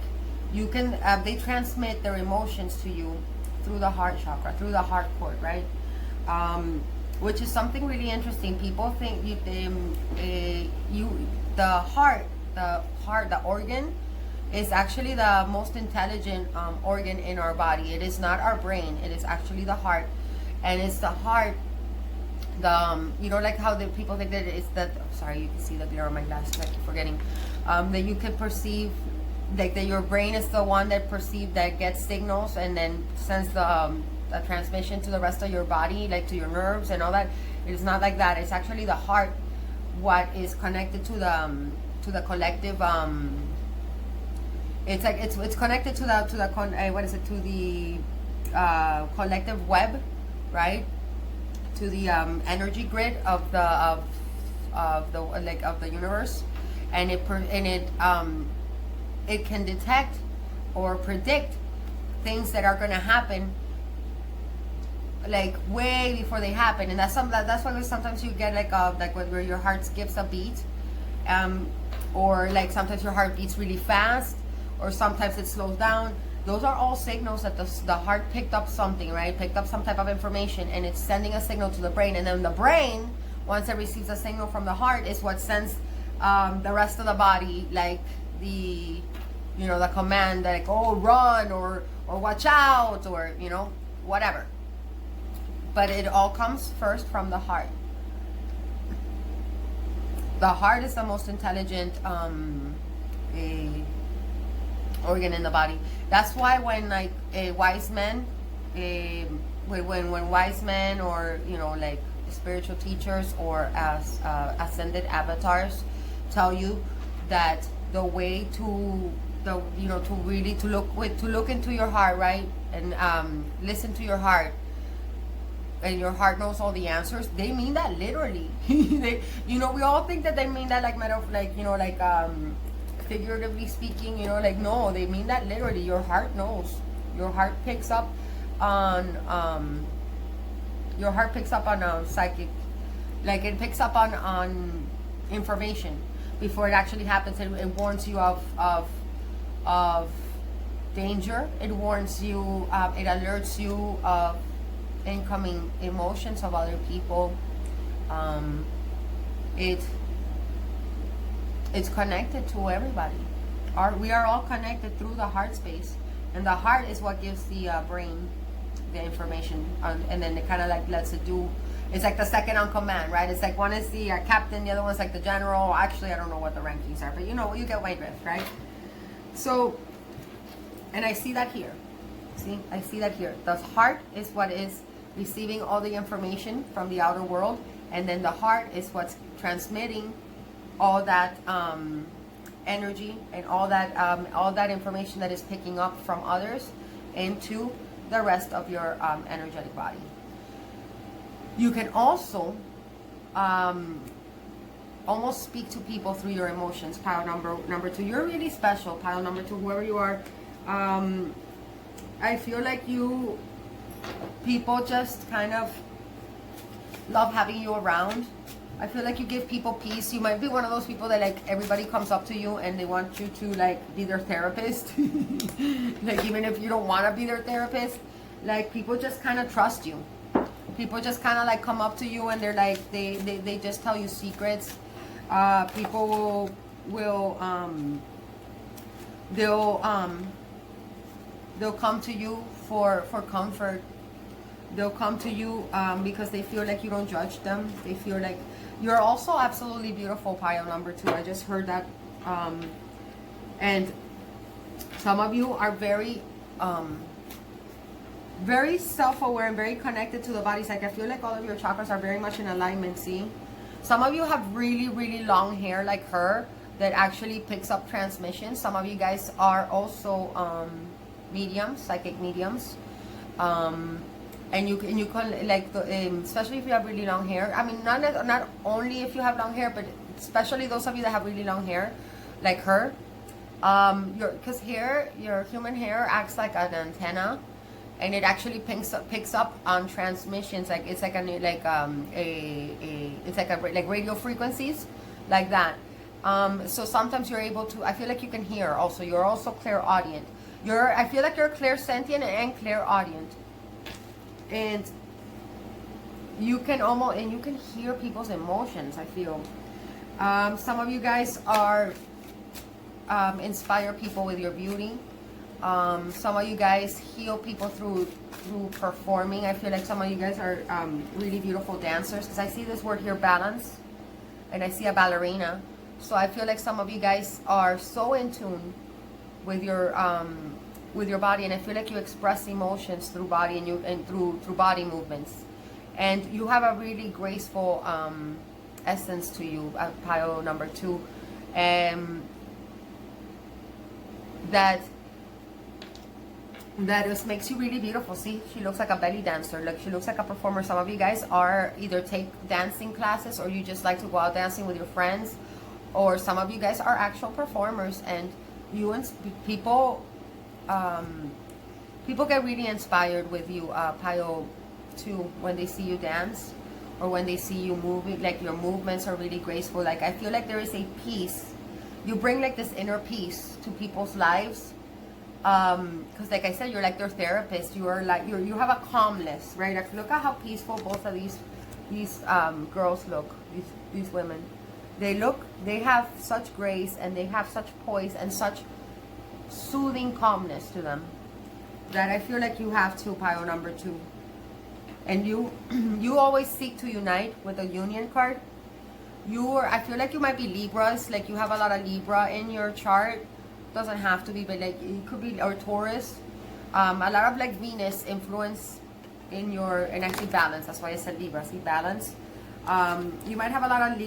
You can they transmit their emotions to you through the heart chakra, through the heart cord, right? Which is something really interesting. People think the organ is actually the most intelligent organ in our body. It is not our brain. It is actually the heart, and it's the heart. Like how the people think that it's that. Sorry, you can see the glare on my glasses. I keep forgetting that you can perceive, like that your brain is the one that gets signals and then sends the transmission to the rest of your body, like to your nerves and all that. It is not like that. It's actually the heart what is connected to the collective. It's connected to the collective web right, to the energy grid of the of the universe, and it can detect or predict things that are going to happen like way before they happen. And that's why sometimes you get like where your heart skips a beat, or like sometimes your heart beats really fast, or sometimes it slows down. Those are all signals that the heart picked up something, right? Picked up some type of information, and it's sending a signal to the brain. And then the brain, once it receives a signal from the heart, is what sends the rest of the body, like the command, like, oh, run, or watch out, or whatever. But it all comes first from the heart. The heart is the most intelligent organ in the body. That's why when like wise men, when wise men, or like spiritual teachers, or as ascended avatars tell you that the way to look into your heart, right, and listen to your heart, and your heart knows all the answers, they mean that literally. We all think that they mean that figuratively speaking, like, no, they mean that literally. Your heart knows. Your heart picks up on psychic, like it picks up on information before it actually happens. It warns you of danger. It warns you, it alerts you of incoming emotions of other people. It's connected to everybody. We are all connected through the heart space, and the heart is what gives the brain the information, and then it kind of like lets it do. It's like the second on command, right? It's like one is the captain, the other one's like the general. Actually, I don't know what the rankings are, but you get my drift, right? So, and I see that here. See, I see that here. The heart is what is receiving all the information from the outer world, and then the heart is what's transmitting all that energy and all that information that is picking up from others into the rest of your energetic body. You can also almost speak to people through your emotions. Pile number 2. You're really special. Pile number 2, whoever you are. I feel like people just kind of love having you around. I feel like you give people peace. You might be one of those people that like everybody comes up to you and they want you to like be their therapist. Like even if you don't want to be their therapist, like people just kind of trust you. People just kind of like come up to you and they're like, they just tell you secrets. People will they'll come to you for comfort. They'll come to you because they feel like you don't judge them. They feel like you're also absolutely beautiful, pile number 2. I just heard that. And some of you are very self-aware and very connected to the bodies. Like I feel like all of your chakras are very much in alignment. See, some of you have really, really long hair like her that actually picks up transmissions. Some of you guys are also mediums, psychic mediums. And you can like especially if you have really long hair. I mean, not only if you have long hair, but especially those of you that have really long hair, like her. Because your human hair acts like an antenna, and it actually picks up on transmissions. Like it's like like radio frequencies, like that. So sometimes you're able to. I feel like you can hear. Also, you're also clairaudient. I feel like you're clairsentient and clairaudient. And you can hear people's emotions. I feel some of you guys are inspire people with your beauty. Some of you guys heal people through performing. I feel like some of you guys are really beautiful dancers, because I see this word here, balance, and I see a ballerina. So I feel like some of you guys are so in tune with your body, and I feel like you express emotions through body and through body movements, and you have a really graceful essence to you, pile number 2, that that just makes you really beautiful. See, she looks like a belly dancer. Like, she looks like a performer. Some of you guys are either take dancing classes, or you just like to go out dancing with your friends, or some of you guys are actual performers, and you and people people get really inspired with you, Pile 2, when they see you dance, or when they see you moving. Like, your movements are really graceful. Like, I feel like there is a peace. You bring like this inner peace to people's lives. Because like I said, you're like their therapist. You are like, you have a calmness, right? Like, look at how peaceful both of these girls look. These women, they have such grace, and they have such poise and such soothing calmness to them, that I feel like you have to, pile number 2. And you always seek to unite with a union card. I feel like you might be Libras. Like, you have a lot of Libra in your chart. Doesn't have to be, but like, it could be, or Taurus. A lot of like Venus influence in your, and actually balance. That's why I said Libra. See, balance. You might have a lot of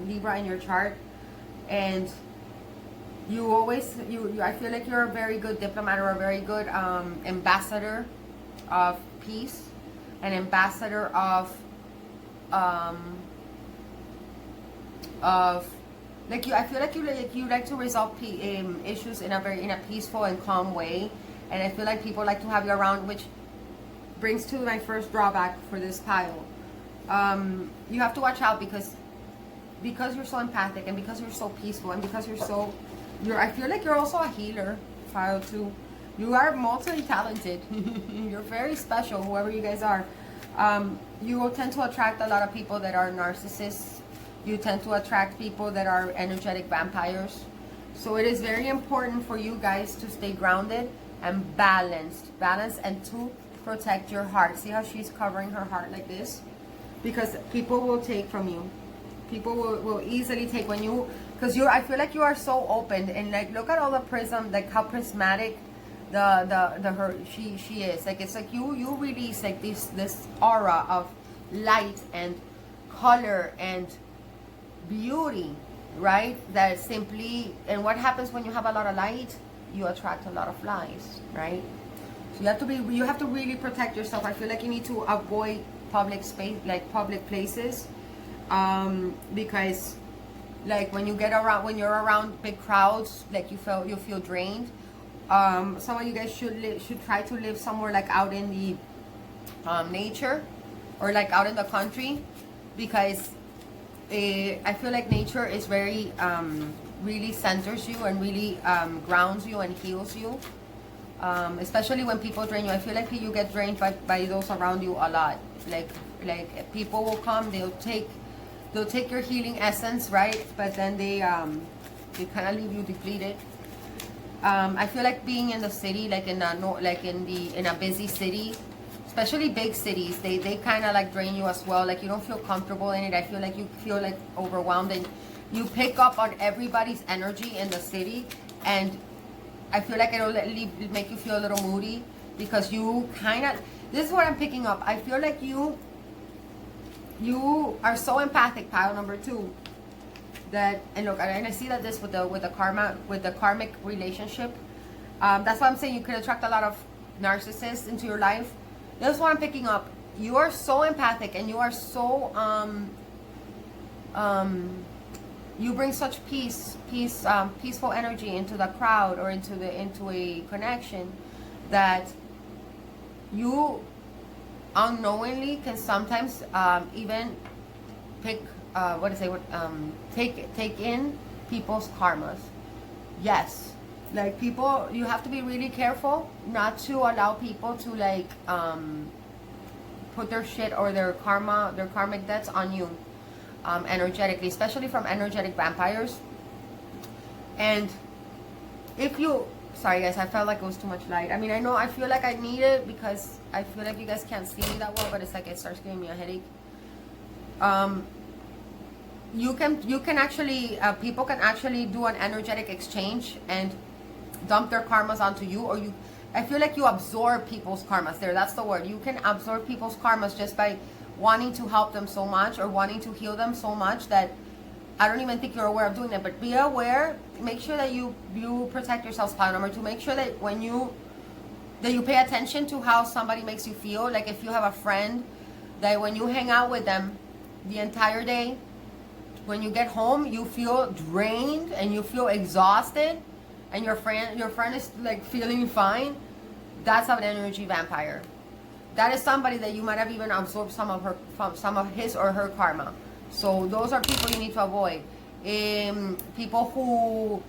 Libra in your chart, and you always, I feel like you're a very good diplomat, or a very good ambassador of peace, an ambassador of like, I feel like you like to resolve issues in a peaceful and calm way, and I feel like people like to have you around, which brings to my first drawback for this pile. You have to watch out, because you're so empathic, and because you're so peaceful, and because I feel like you're also a healer, pile 2. You are multi-talented. You're very special, whoever you guys are. You will tend to attract a lot of people that are narcissists. You tend to attract people that are energetic vampires. So it is very important for you guys to stay grounded and balanced, and to protect your heart. See how she's covering her heart like this? Because people will take from you. People will easily take when you, because I feel like you are so open, and like, look at all the prism, like how prismatic she is. Like, it's like you release like this aura of light and color and beauty, right? That simply, and what happens when you have a lot of light? You attract a lot of flies, right? So you have to really protect yourself. I feel like you need to avoid public space, like public places, because like when you're around big crowds, like you feel drained. Some of you guys should try to live somewhere like out in the nature, or like out in the country, because I feel like nature is very really centers you, and really grounds you and heals you, especially when people drain you. I feel like you get drained by those around you a lot. Like people will come, they'll take your healing essence, right? But then they kind of leave you depleted. I feel like being in the city, like in a busy city, especially big cities, they kind of like drain you as well. Like, you don't feel comfortable in it. I feel like you feel like overwhelmed, and you pick up on everybody's energy in the city, and I feel like it'll make you feel a little moody, because you kind of, this is what I'm picking up. I feel like you are so empathic, pile number 2, that, and look, and I see that this with the karmic relationship, that's why I'm saying you could attract a lot of narcissists into your life. This is what I'm picking up. You are so empathic, and you are so you bring such peaceful energy into the crowd, or into a connection, that you unknowingly can sometimes even take in people's karmas. Yes, like people, you have to be really careful not to allow people to like put their shit or their karmic debts on you energetically, especially from energetic vampires. And if you, sorry guys, I felt like it was too much light. I mean, I feel like I need it because I feel like you guys can't see me that well, but it's like it starts giving me a headache. You can actually, people can actually do an energetic exchange and dump their karmas onto you, or I feel like you absorb people's karmas. That's the word. You can absorb people's karmas just by wanting to help them so much, or wanting to heal them so much, that I don't even think you're aware of doing it. But be aware. Make sure that you protect yourselves. Pile number 2. Make sure that when you that you pay attention to how somebody makes you feel. Like if you have a friend that when you hang out with them the entire day, when you get home you feel drained and you feel exhausted, and your friend is like feeling fine, that's an energy vampire. That is somebody that you might have even absorbed some of his or her karma. So those are people you need to avoid. People who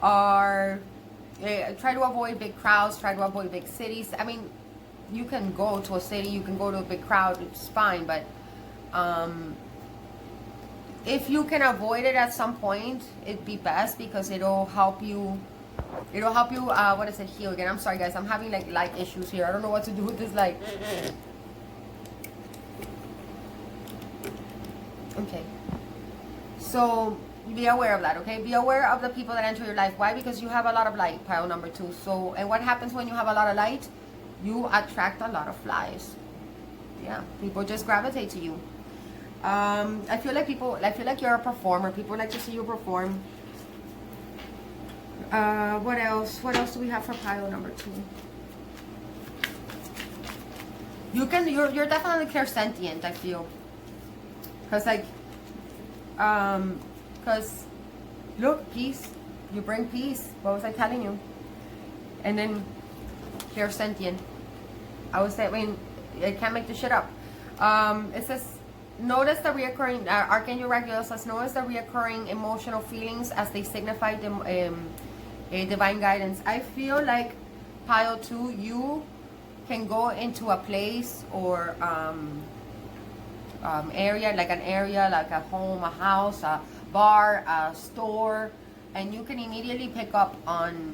are try to avoid big crowds, try to avoid big cities. I mean, you can go to a city, you can go to a big crowd, it's fine, but if you can avoid it at some point, it'd be best, because it'll help you what is it, heal again. I'm sorry guys, I'm having like light issues here. I don't know what to do with this light. Okay, so be aware of that. Okay, be aware of the people that enter your life. Why? Because you have a lot of light, pile number 2. So, and what happens when you have a lot of light? You attract a lot of flies. Yeah, people just gravitate to you. I feel like you're a performer. People like to see you perform. What else do we have for pile number 2? You're definitely clairsentient, I feel. Because like because look, peace, you bring peace. What was I telling you? And then clairsentient, I would say, I mean, I can't make this shit up. It says, notice the reoccurring, Archangel Raguel says, notice the reoccurring emotional feelings as they signify a divine guidance. I feel like pile 2, you can go into a place or area, like a home, a house, a bar, a store, and you can immediately pick up on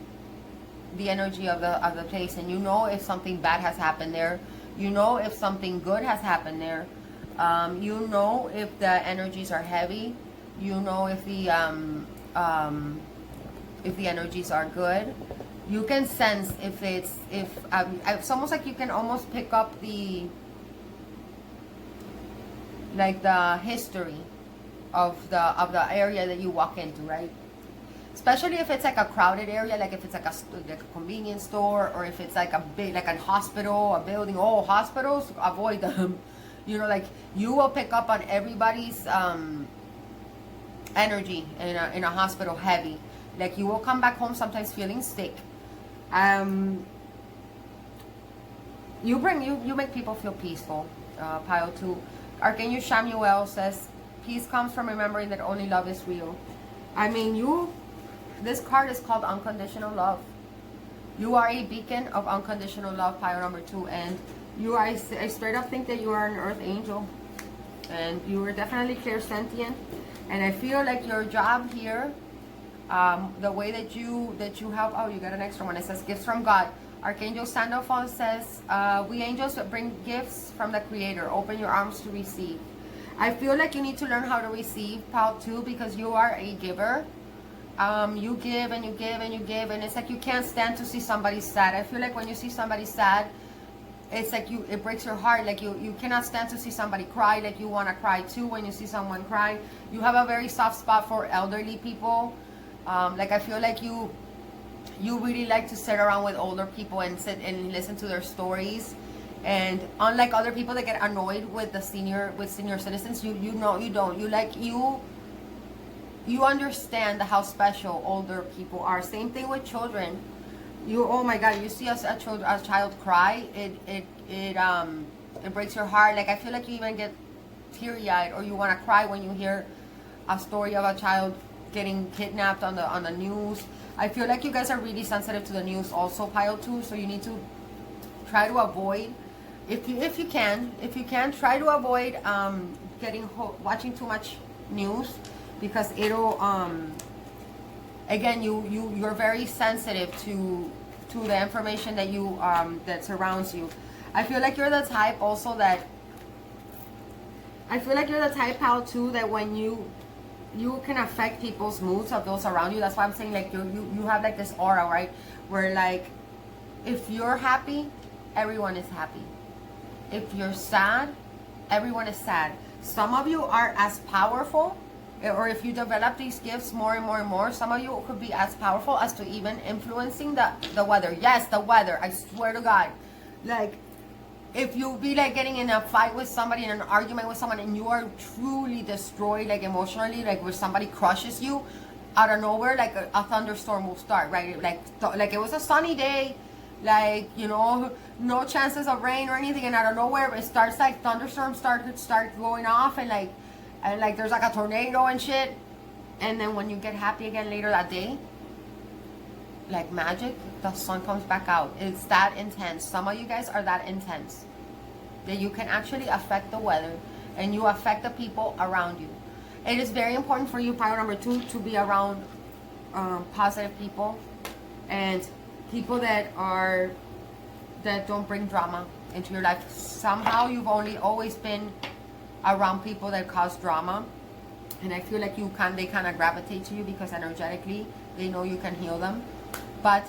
the energy of the place, and you know if something bad has happened there, you know if something good has happened there, you know if the energies are heavy, you know if the energies are good. You can sense if it's almost like you can almost pick up the history of the area that you walk into, right? Especially if it's like a crowded area, like if it's like a convenience store, or if it's like a big, like a hospital, a building. Oh, hospitals, avoid them. You know, like you will pick up on everybody's energy in a hospital heavy. Like you will come back home sometimes feeling sick. You make people feel peaceful. Pile 2. Archangel Samuel says, peace comes from remembering that only love is real. I mean, this card is called unconditional love. You are a beacon of unconditional love, pile number 2. And you are, I straight up think that you are an earth angel. And you are definitely clairsentient. And I feel like your job here, the way that you help, oh, you got an extra one. It says gifts from God. Archangel Sandalphon says, we angels bring gifts from the Creator. Open your arms to receive. I feel like you need to learn how to receive, pile 2, because you are a giver. You give and you give and you give, and it's like you can't stand to see somebody sad. I feel like when you see somebody sad, it's like it breaks your heart. Like you cannot stand to see somebody cry. Like you want to cry too when you see someone cry. You have a very soft spot for elderly people. Like I feel like you really like to sit around with older people and sit and listen to their stories. And unlike other people that get annoyed with senior citizens, you understand how special older people are. Same thing with children. Oh my God, you see a child cry, it breaks your heart. Like I feel like you even get teary-eyed, or you want to cry when you hear a story of a child getting kidnapped on the news. I feel like you guys are really sensitive to the news also, pile 2, so you need to try to avoid, if you can try to avoid watching too much news, because it'll again you're very sensitive to the information that that surrounds you. I feel like you're the type also that pile 2, that when you can affect people's moods of those around you. That's why I'm saying like you have like this aura, right? Where like if you're happy, everyone is happy. If you're sad, everyone is sad. Some of you are as powerful or if you develop these gifts more and more and more, some of you could be as powerful as to even influencing the weather. Yes, the weather. I swear to God. Like, if you be like getting in a fight with somebody, in an argument with someone, and you are truly destroyed, like emotionally, like where somebody crushes you out of nowhere, like a thunderstorm will start, right? Like it was a sunny day, like, you know, no chances of rain or anything, and out of nowhere it starts, like thunderstorms start going off, and like there's like a tornado and shit. And then when you get happy again later that day, like magic, the sun comes back out. It's that intense. Some of you guys are that intense that you can actually affect the weather, and you affect the people around you. It is very important for you, pile number 2, to be around positive people, and people that don't bring drama into your life. Somehow you've always been around people that cause drama, and I feel like they kind of gravitate to you because energetically they know you can heal them. But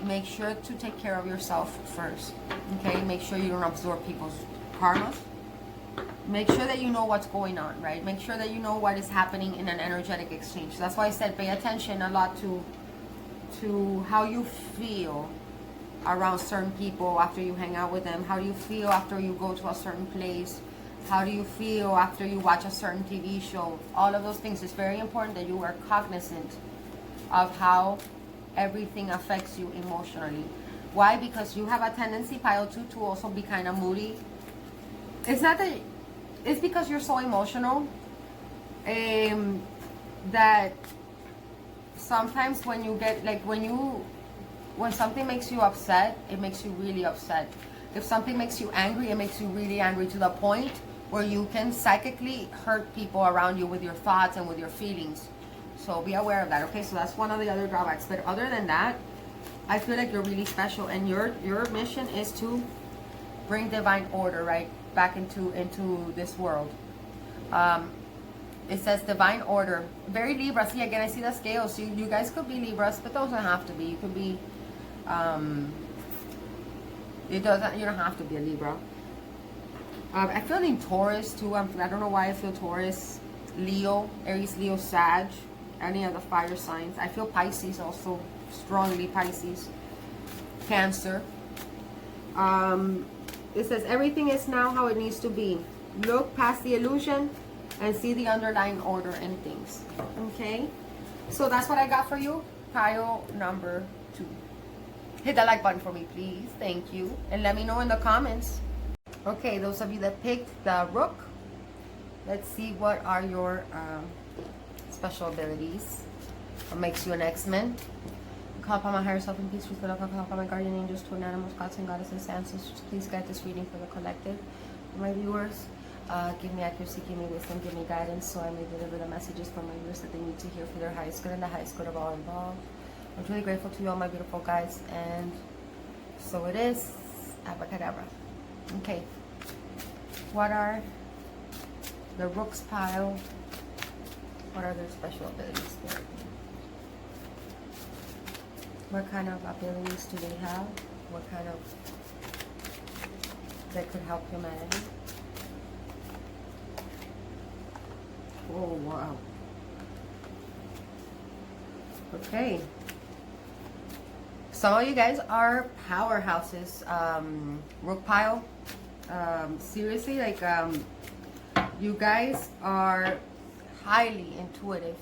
make sure to take care of yourself first, okay? Make sure you don't absorb people's karmas. Make sure that you know what's going on, right? Make sure that you know what is happening in an energetic exchange. That's why I said pay attention a lot to how you feel around certain people after you hang out with them. How do you feel after you go to a certain place? How do you feel after you watch a certain TV show? All of those things. It's very important that you are cognizant of how everything affects you emotionally. Why? Because you have a tendency, pile 2, to also be kind of moody. It's not that, it's because you're so emotional that sometimes when you get, like, when something makes you upset, it makes you really upset. If something makes you angry, it makes you really angry, to the point where you can psychically hurt people around you with your thoughts and with your feelings. So be aware of that, okay? So that's one of the other drawbacks. But other than that, I feel like you're really special, and your mission is to bring divine order, right, back into this world. It says divine order. Very Libra. See, again, I see the scales. So you guys could be Libras, but those don't have to be. You could be, you don't have to be a Libra. I feel in Taurus too. I don't know why I feel Taurus, Leo, Aries, Leo, Sag, any of the fire signs. I feel Pisces also, strongly Pisces, Cancer. It says everything is now how it needs to be. Look past the illusion and see the underlying order in things. Okay, so that's what I got for you, pile number 2. Hit the like button for me, please. Thank you, and let me know in the comments. Okay, those of you that picked the Rook, let's see what are your special abilities. What makes you an X-Men? Call upon my higher self in peace, truth, love, call upon my guardian angels, to animals, gods and goddesses, ancestors. Please guide this reading for the collective. For my viewers, give me accuracy, give me wisdom, give me guidance, so I may deliver the messages for my viewers that they need to hear for their highest good and the highest good of all involved. I'm truly grateful to you, all my beautiful guys, and so it is. Abracadabra. Okay. What are the Rooks pile? What are their special abilities there? What kind of abilities do they have? What kind of that could help humanity? Oh, wow. Okay. Some of you guys are powerhouses. Rook pile. Seriously, like, you guys are highly intuitive.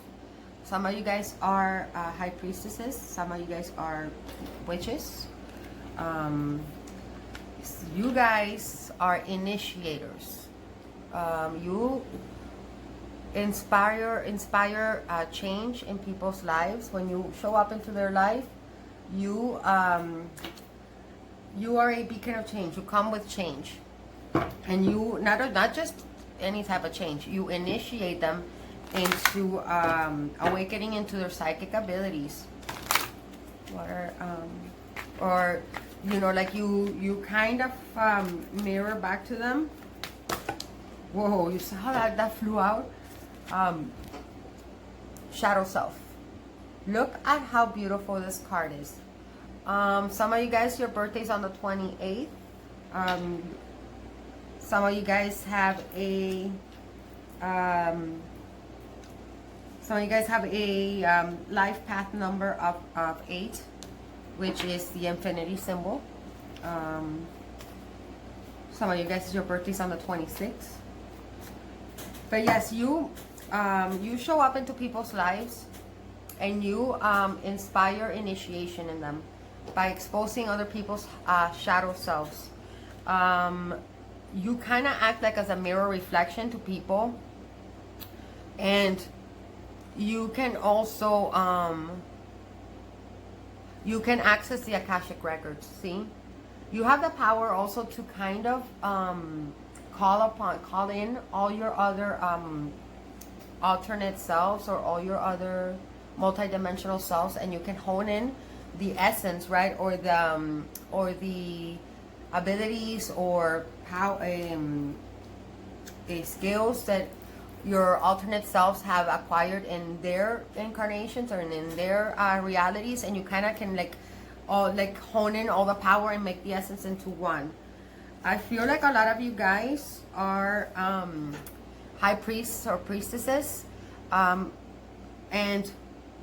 Some of you guys are high priestesses. Some of you guys are witches. You guys are initiators. You inspire change in people's lives. When you show up into their life, you are a beacon of change. You come with change, and you not just any type of change. You initiate them into awakening into their psychic abilities. What are or you know, like you kind of mirror back to them. Whoa, you saw that flew out. Shadow self. Look at how beautiful this card is. Some of you guys, your birthday's on the 28th. Some of you guys have a So you guys have a life path number of 8, which is the infinity symbol. Some of you guys, your birthday's on the 26th. But yes, you show up into people's lives and you inspire initiation in them by exposing other people's shadow selves. You kind of act like as a mirror reflection to people, and you can also you can access the Akashic records. See, you have the power also to kind of call in all your other alternate selves, or all your other multidimensional selves, and you can hone in the essence, right, or the abilities, or how skills that your alternate selves have acquired in their incarnations or in their realities, and you kind of can like hone in all the power and make the essence into one. I feel like a lot of you guys are high priests or priestesses, and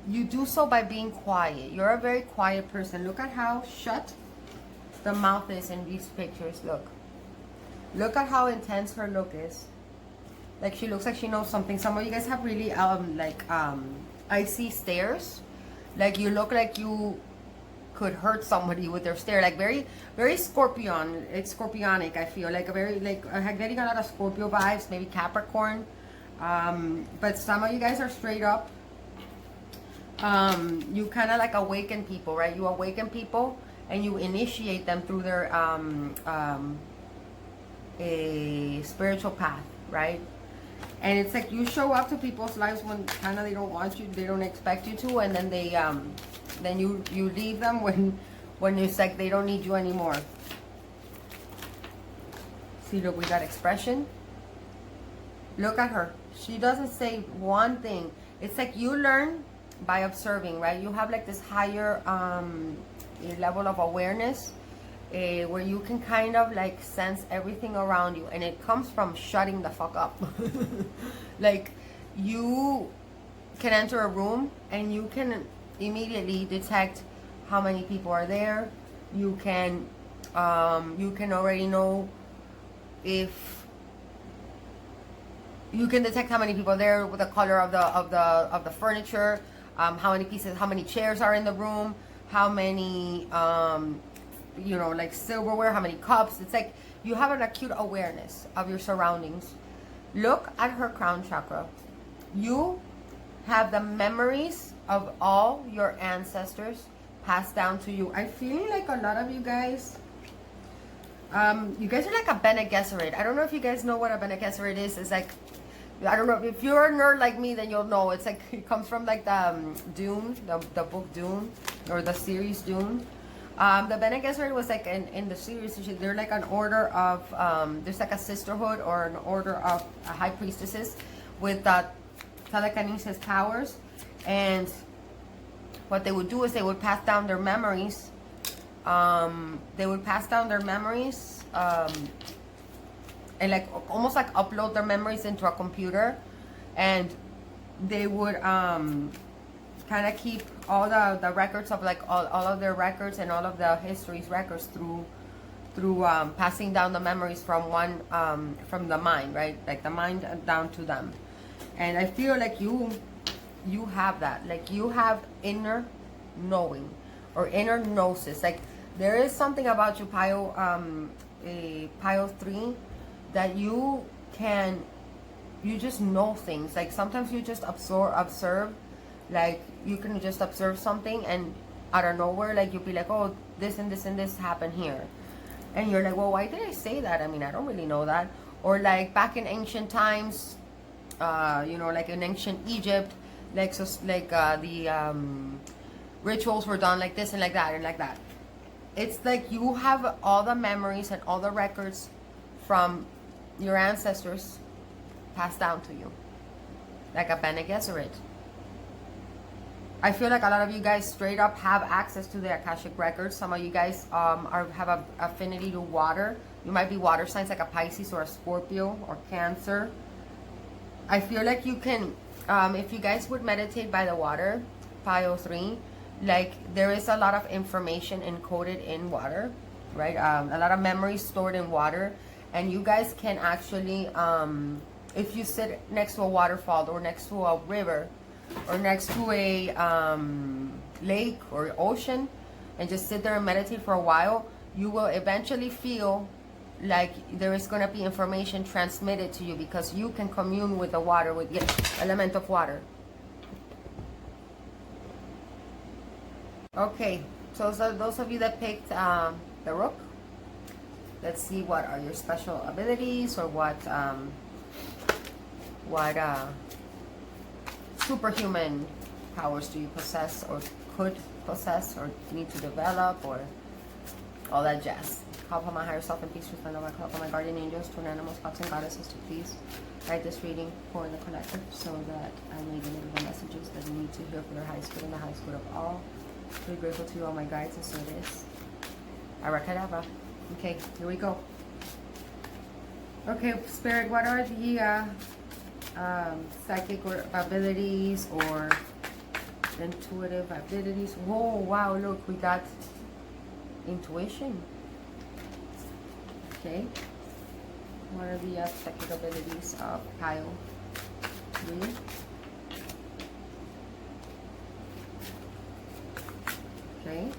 you do so by being quiet. You're a very quiet person. Look at how shut the mouth is in these pictures. Look at how intense her look is. Like, she looks like she knows something. Some of you guys have really icy stares. Like, you look like you could hurt somebody with their stare. Like, very, very Scorpion. It's Scorpionic, I feel. Like, a very, like, I'm getting a lot of Scorpio vibes. Maybe Capricorn. But some of you guys are straight up. You kind of like awaken people, right? You awaken people and you initiate them through their a spiritual path, right? And it's like you show up to people's lives when kind of they don't want you, they don't expect you to, and then they then you leave them when it's like they don't need you anymore. See, look, we got expression. Look at her. She doesn't say one thing. It's like you learn by observing, right? You have like this higher level of awareness where you can kind of like sense everything around you, and it comes from shutting the fuck up. Like, you can enter a room and you can immediately detect how many people are there. You can already know if you can detect how many people are there with the color of the furniture, how many pieces, how many chairs are in the room, how many you know, like silverware, how many cups. It's like you have an acute awareness of your surroundings. Look at her crown chakra. You have the memories of all your ancestors passed down to you. I feel like a lot of you guys are like a Bene Gesserit. I don't know if you guys know what a Bene Gesserit is. It's like, I don't know, if you're a nerd like me, then you'll know. It's like, it comes from like the Dune, the book Dune, or the series Dune. The Bene Gesserit was like in the series, they're like an order of, there's like a sisterhood or an order of high priestesses with telekinesis powers. And what they would do is they would pass down their memories. They would pass down their memories and like almost like upload their memories into a computer, and they would kind of keep all the records of like all of their records and all of the history's records through passing down the memories from one from the mind, right? Like the mind down to them. And I feel like you have that, like you have inner knowing or inner gnosis. Like there is something about you, Pio 3, that you just know things. Like sometimes you just observe, like you can just observe something and out of nowhere, like you'll be like, oh, this and this and this happened here. And you're like, well, why did I say that? I mean, I don't really know that. Or like back in ancient times, you know, like in ancient Egypt, like so, like the rituals were done like this and like that and like that. It's like you have all the memories and all the records from your ancestors passed down to you, like a Bene Gesserit. I feel like a lot of you guys straight up have access to the Akashic records. Some of you guys have an affinity to water. You might be water signs, like a Pisces or a Scorpio or Cancer. I feel like you can if you guys would meditate by the water, pile 3, like there is a lot of information encoded in water, right? A lot of memories stored in water, and you guys can actually, if you sit next to a waterfall or next to a river or next to a lake or ocean, and just sit there and meditate for a while, you will eventually feel like there is going to be information transmitted to you, because you can commune with the water, with the element of water. Okay, so those of you that picked the Rook, let's see what are your special abilities, or what superhuman powers do you possess, or could possess, or need to develop, or all that jazz. Call upon my higher self and peace with my love. I call upon my guardian angels, twin animals, gods and goddesses to please write this reading for the collective, so that I may deliver the messages that we need to hear for their highest good and the highest good of all. Very grateful to you, all my guides, and so it is. Abracadabra. Okay, here we go. Okay, Spirit, what are the psychic or abilities, or intuitive abilities? Whoa, wow, look, we got intuition. Okay, what are the psychic abilities of pile 3? Okay.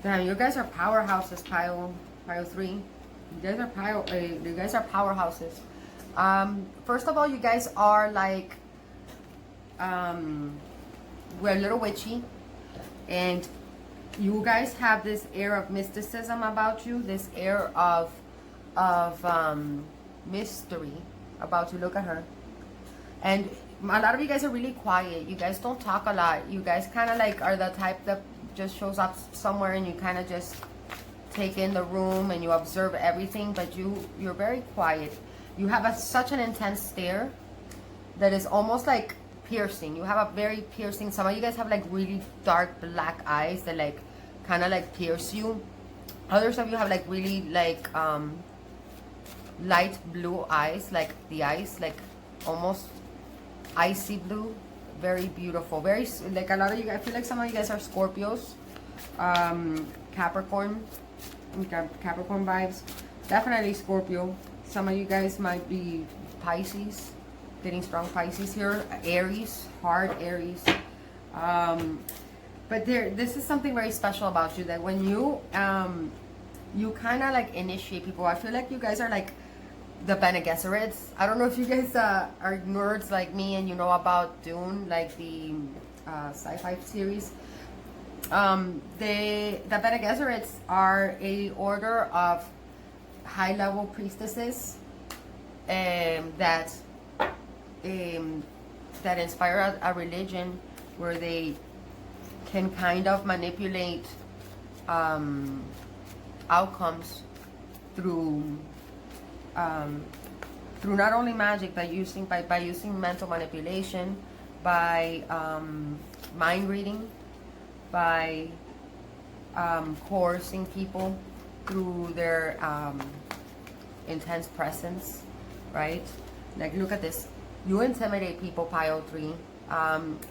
Damn, you guys are powerhouses, pile 3. You guys are powerhouses. First of all, you guys are like, we're a little witchy, and you guys have this air of mysticism about you, this air of mystery about you. Look at her. And a lot of you guys are really quiet. You guys don't talk a lot. You guys kind of like are the type that just shows up somewhere and you kind of just take in the room and you observe everything, but you're very quiet. You have such an intense stare that is almost like piercing. You have a very piercing, some of you guys have like really dark black eyes that like kind of like pierce you. Others of you have like really like light blue eyes, like the ice, like almost icy blue. Very beautiful, very like a lot of you guys, I feel like some of you guys are Scorpios, Capricorn vibes, definitely Scorpio. Some of you guys might be Pisces, getting strong Pisces here, Aries, hard Aries. But this is something very special about you, that when you kind of like initiate people. I feel like you guys are like the Bene Gesserits. I don't know if you guys are nerds like me and you know about Dune, like the sci-fi series. The Bene Gesserits are a order of high-level priestesses that inspire a religion where they can kind of manipulate outcomes through not only magic, but by using mental manipulation, by mind reading, by coercing people through their intense presence, right? Like, look at this. You intimidate people, pile 3.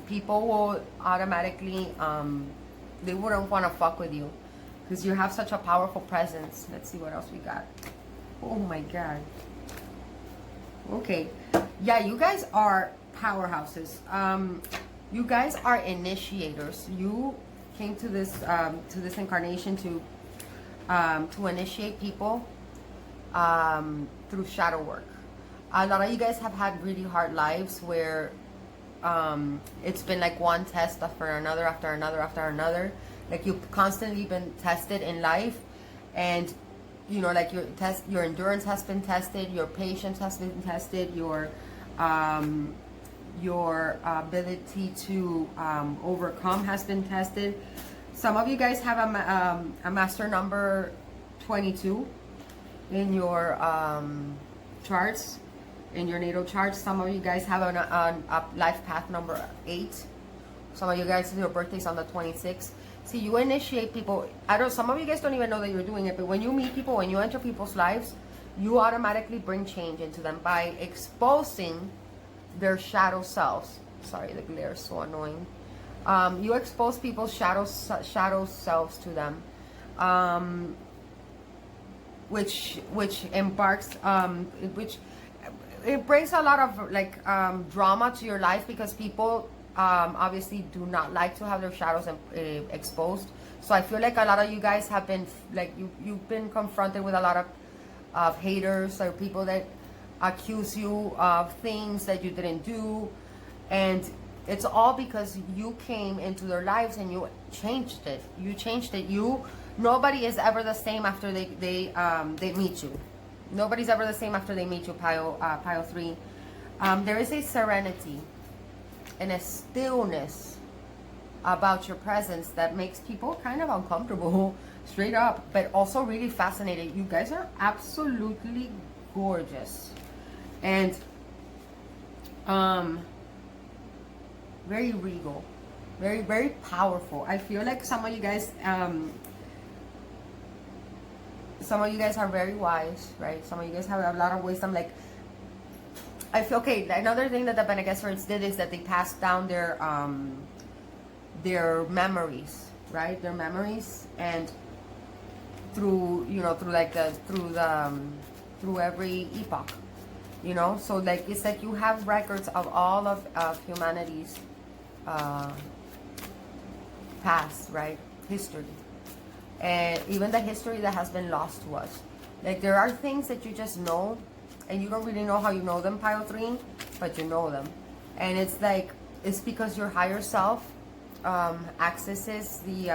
People will automatically, they wouldn't want to fuck with you because you have such a powerful presence. Let's see what else we got. Oh my God. Okay. Yeah, you guys are powerhouses. You guys are initiators. You came to this incarnation to initiate people through shadow work. A lot of you guys have had really hard lives where it's been like one test after another, after another, after another. Like, you've constantly been tested in life, and you know, like your endurance has been tested, your patience has been tested, your ability to overcome has been tested. Some of you guys have a master number 22 in your charts, in your natal charts. Some of you guys have a life path number 8. Some of you guys, your birthday's on the 26th. See, you initiate people. Some of you guys don't even know that you're doing it, but when you meet people, when you enter people's lives, you automatically bring change into them by exposing their shadow selves. Sorry, the glare is so annoying. You expose people's shadow selves to them, which embarks which it brings a lot of like drama to your life, because people obviously do not like to have their shadows exposed. So I feel like a lot of you guys have been like you've been confronted with a lot of haters or people that accuse you of things that you didn't do, and it's all because you came into their lives and you changed it. You changed it. Nobody is ever the same after they meet you. Nobody's ever the same after they meet you, pile 3. There is a serenity and a stillness about your presence that makes people kind of uncomfortable, straight up, but also really fascinated. You guys are absolutely gorgeous. And very regal, very, very powerful. I feel like some of you guys are very wise, right? Some of you guys have a lot of wisdom. Like, I feel, okay, another thing that the Bene Gesserits did is that they passed down their memories, right? Their memories, and through every epoch, you know. So like, it's like you have records of all of humanity's past, right? History. And even the history that has been lost to us. Like, there are things that you just know, and you don't really know how you know them, pile 3, but you know them. And it's like, it's because your higher self accesses the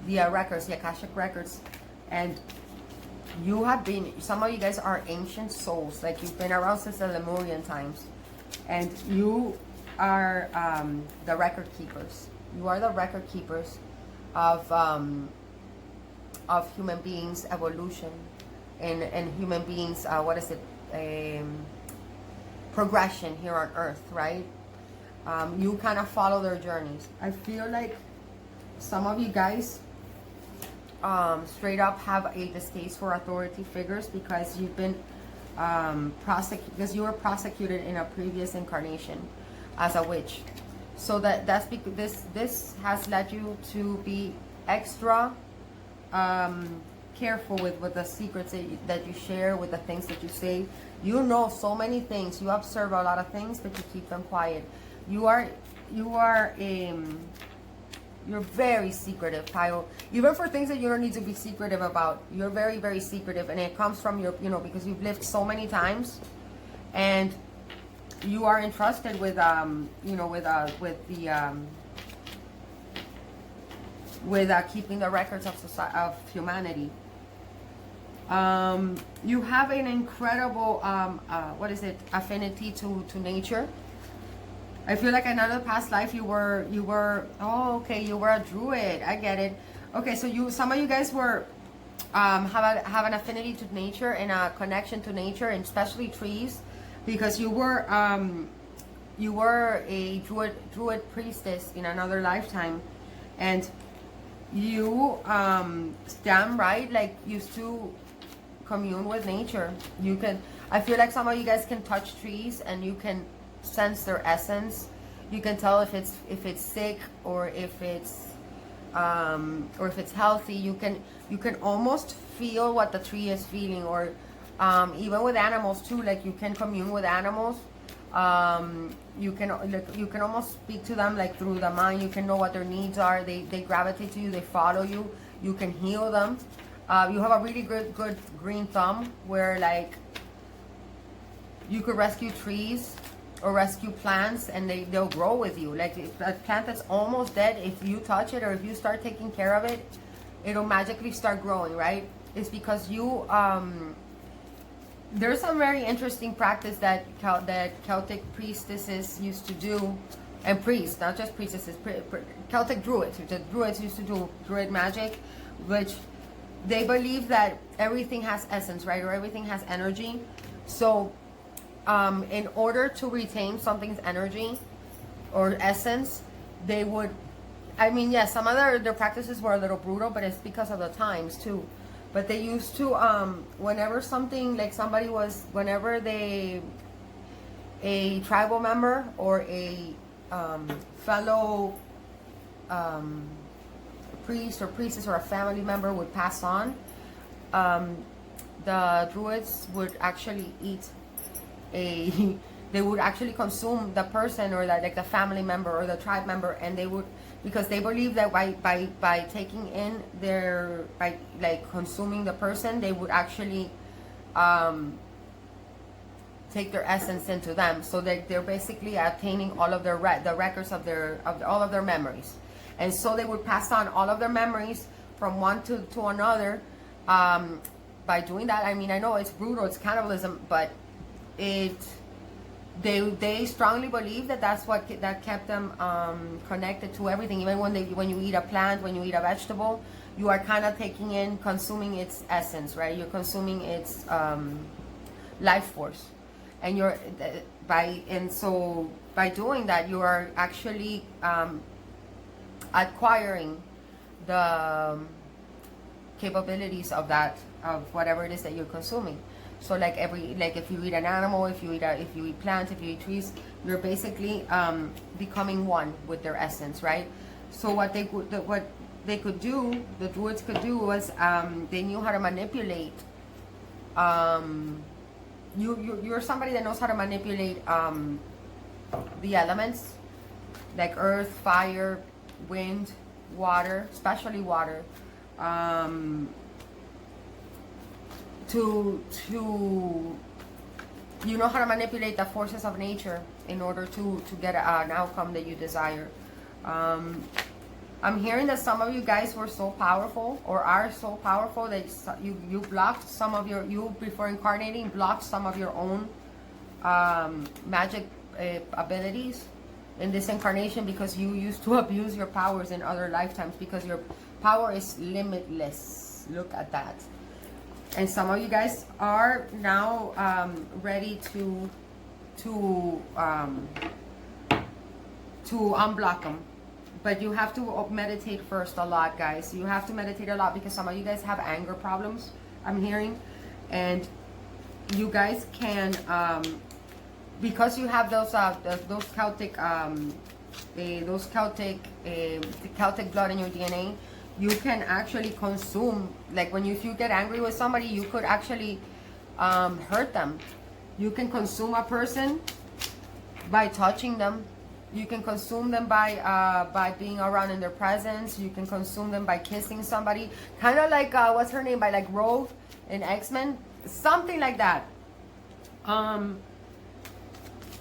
records, the Akashic records. And you have been, some of you guys are ancient souls. Like, you've been around since the Lemurian times. And you are the record keepers. You are the record keepers of human beings' evolution and human beings, progression here on Earth, right? You kind of follow their journeys. I feel like some of you guys straight up have a distaste for authority figures because you've been because you were prosecuted in a previous incarnation as a witch. So that's because this has led you to be extra careful with the secrets that you share, with the things that you say. You know so many things. You observe a lot of things, but you keep them quiet. You're very secretive, Pio. Even for things that you don't need to be secretive about, you're very, very secretive, and it comes from your, because you've lived so many times, and you are entrusted with, keeping the records of humanity. You have an incredible, affinity to nature. I feel like in another past life you were a druid. I get it. Okay, so some of you guys were have an affinity to nature and a connection to nature, and especially trees, because you were a druid priestess in another lifetime, and you damn right, like, used to commune with nature. I feel like some of you guys can touch trees and you can sense their essence. You can tell if it's sick or if it's healthy. You can almost feel what the tree is feeling, or even with animals too. Like, you can commune with animals. You can almost speak to them, like, through the mind. You can know what their needs are. They gravitate to you. They follow you. You can heal them. You have a really good green thumb, where, like, you could rescue trees or rescue plants, and they'll grow with you. Like, if a plant that's almost dead, if you touch it or if you start taking care of it, it'll magically start growing, right? It's because you there's some very interesting practice that Celtic priestesses used to do, and priests, not just priestesses, Celtic druids. The druids used to do druid magic, which they believe that everything has essence, right? Or everything has energy. So in order to retain something's energy or essence, they would, yes, some of their practices were a little brutal, but it's because of the times too. But they used to, whenever something, like, whenever they a tribal member or a fellow priest or priestess or a family member would pass on, the druids would actually eat a they would actually consume the person or like the family member or the tribe member, and they would, because they believe that by taking in their, by like consuming the person, they would actually take their essence into them, so that they're basically obtaining all of their the records of all of their memories. And so they would pass on all of their memories from one to another. By doing that, I mean, I know it's brutal, it's cannibalism, but they strongly believe that that's what that kept them connected to everything. Even when you eat a plant, when you eat a vegetable, you are kind of taking in, consuming its essence, right? You're consuming its life force, and so by doing that, you are actually acquiring the capabilities of whatever it is that you're consuming. So like if you eat an animal, if you eat plants, if you eat trees, you're basically becoming one with their essence, right? So what they could do, the druids could do, was they knew how to manipulate. You're somebody that knows how to manipulate the elements, like earth, fire, wind, water, especially water. You know how to manipulate the forces of nature in order to get an outcome that you desire. I'm hearing that some of you guys were so powerful, or are so powerful, that you blocked some of before incarnating, blocked some of your own magic abilities in this incarnation, because you used to abuse your powers in other lifetimes, because your power is limitless. Look at that. And some of you guys are now ready to unblock them. But you have to meditate first a lot, guys. You have to meditate a lot, because some of you guys have anger problems, I'm hearing. And you guys can, because you have those Celtic Celtic blood in your DNA, you can actually consume, like if you get angry with somebody, you could actually hurt them. You can consume a person by touching them. You can consume them by being around in their presence. You can consume them by kissing somebody. Kind of like, what's her name? By like Rook in X-Men. Something like that.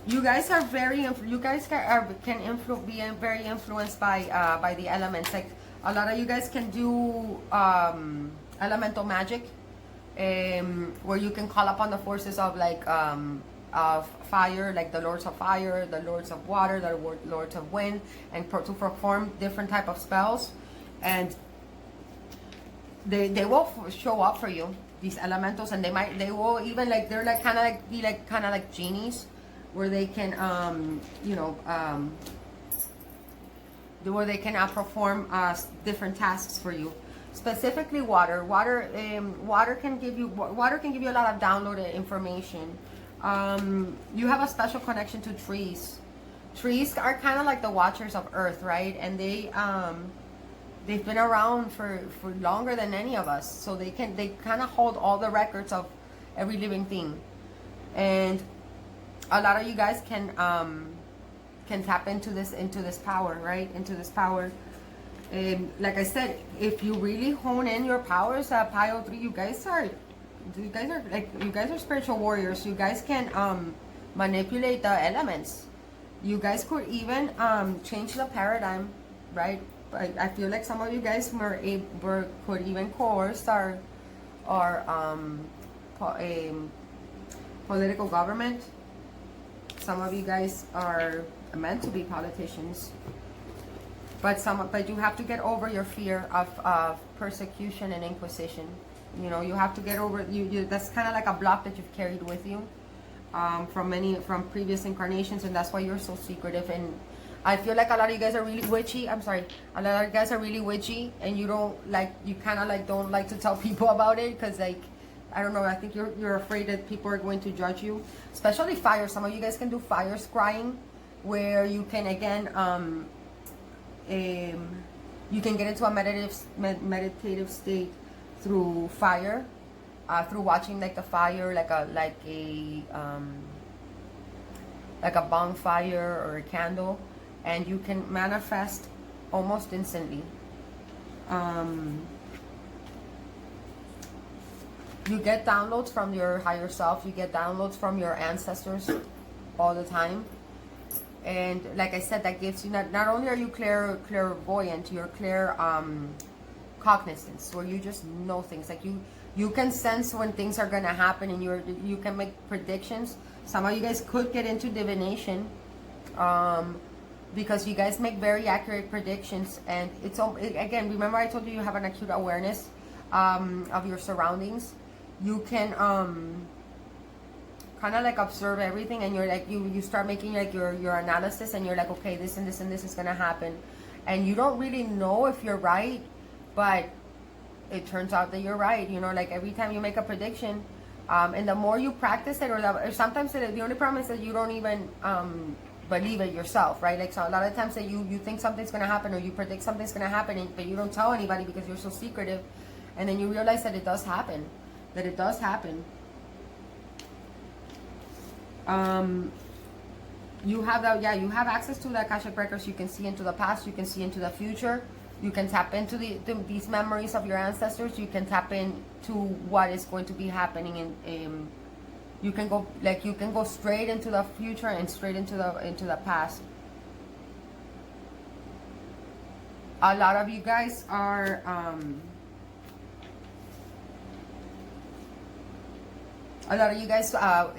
You guys are very, you guys can be very influenced by the elements. Like, a lot of you guys can do elemental magic, where you can call upon the forces of of fire, like the lords of fire, the lords of water, the lords of wind, and to perform different type of spells. And they will show up for you, these elementals, and they will even they're kind of like genies, where they can where they can perform different tasks for you. Specifically water. Water can give you a lot of downloaded information. You have a special connection to trees. Trees are kind of like the watchers of Earth, right? And they've been around for longer than any of us, so they kind of hold all the records of every living thing. And a lot of you guys can tap into this power, right? Into this power. Like I said, if you really hone in your powers, Pile 3, you guys are spiritual warriors. You guys can manipulate the elements. You guys could even change the paradigm, right? I feel like some of you guys could even coerce our political government. Some of you guys are meant to be politicians, but you have to get over your fear of persecution and inquisition. You know, you have to get over that's kind of like a block that you've carried with you from previous incarnations, and that's why you're so secretive. And I feel like a lot of you guys are really witchy. I'm sorry, a lot of you guys are really witchy, and you kind of don't like to tell people about it, because I don't know. I think you're afraid that people are going to judge you, especially fire. Some of you guys can do fire scrying, where you can again you can get into a meditative state through fire, through watching like the fire, like a bonfire or a candle, and you can manifest almost instantly. You get downloads from your higher self. You get downloads from your ancestors all the time. And like I said, that gives you, not only are you clairvoyant, you're cognizance, where you just know things. Like you can sense when things are going to happen, and you can make predictions. Some of you guys could get into divination, because you guys make very accurate predictions. And it's again, remember I told you have an acute awareness of your surroundings. You can kind of like observe everything, and you're like you start making like your analysis, and you're like, okay, this and this and this is gonna happen, and you don't really know if you're right, but it turns out that you're right. You know, like every time you make a prediction, and the more you practice it, or sometimes the only problem is that you don't even believe it yourself, right? Like, so a lot of times that you think something's gonna happen, or you predict something's gonna happen, but you don't tell anybody because you're so secretive, and then you realize that it does happen. You have you have access to the Akashic records. You can see into the past, you can see into the future, you can tap into these memories of your ancestors, you can tap into what is going to be happening in you can go straight into the future and straight into the past. A lot of you guys are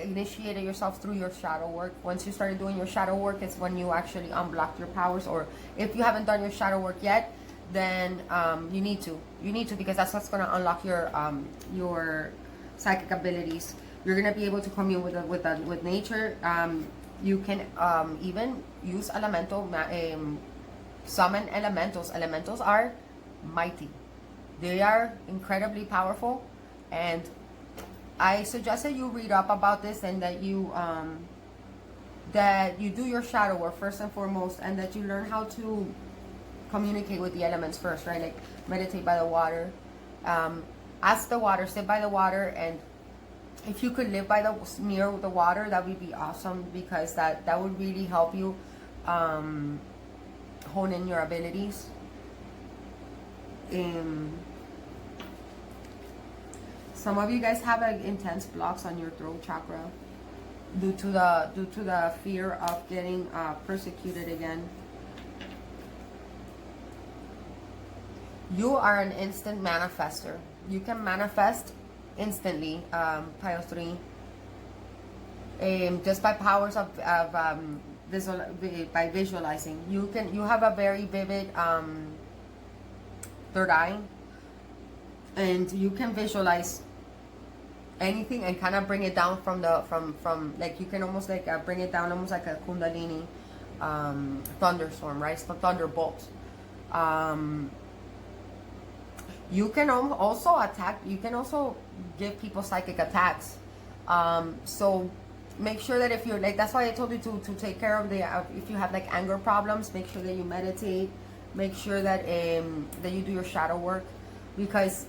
initiated yourself through your shadow work. Once you started doing your shadow work, it's when you actually unblocked your powers. Or if you haven't done your shadow work yet, then you need to, because that's what's going to unlock your psychic abilities. You're going to be able to commune with nature. You can even use elemental, summon elementals. Elementals are mighty. They are incredibly powerful, and I suggest that you read up about this, and that you do your shadow work first and foremost, and that you learn how to communicate with the elements first, right? Like meditate by the water, ask the water, sit by the water, and if you could live near the water, that would be awesome, because that would really help you hone in your abilities. Some of you guys have intense blocks on your throat chakra due to the fear of getting persecuted again. You are an instant manifester. You can manifest instantly, Pile 3, just by powers of by visualizing. You have a very vivid third eye, and you can visualize anything and kind of bring it down from like, you can almost like bring it down almost like a kundalini thunderstorm, right? So thunderbolt. You can also attack. You can also give people psychic attacks. So make sure that if you're like, that's why I told you to take care of if you have like anger problems, make sure that you meditate. Make sure that that you do your shadow work, because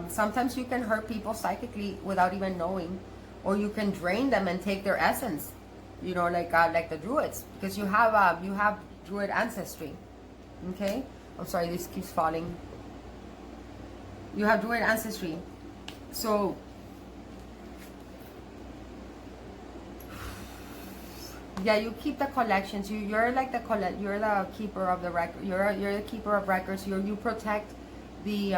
sometimes you can hurt people psychically without even knowing, or you can drain them and take their essence. You know, like the druids, because you have druid ancestry. Okay, I'm sorry, this keeps falling. You have druid ancestry, so yeah, you keep the collections. You're like you're the keeper of the record. You're the keeper of records. You protect the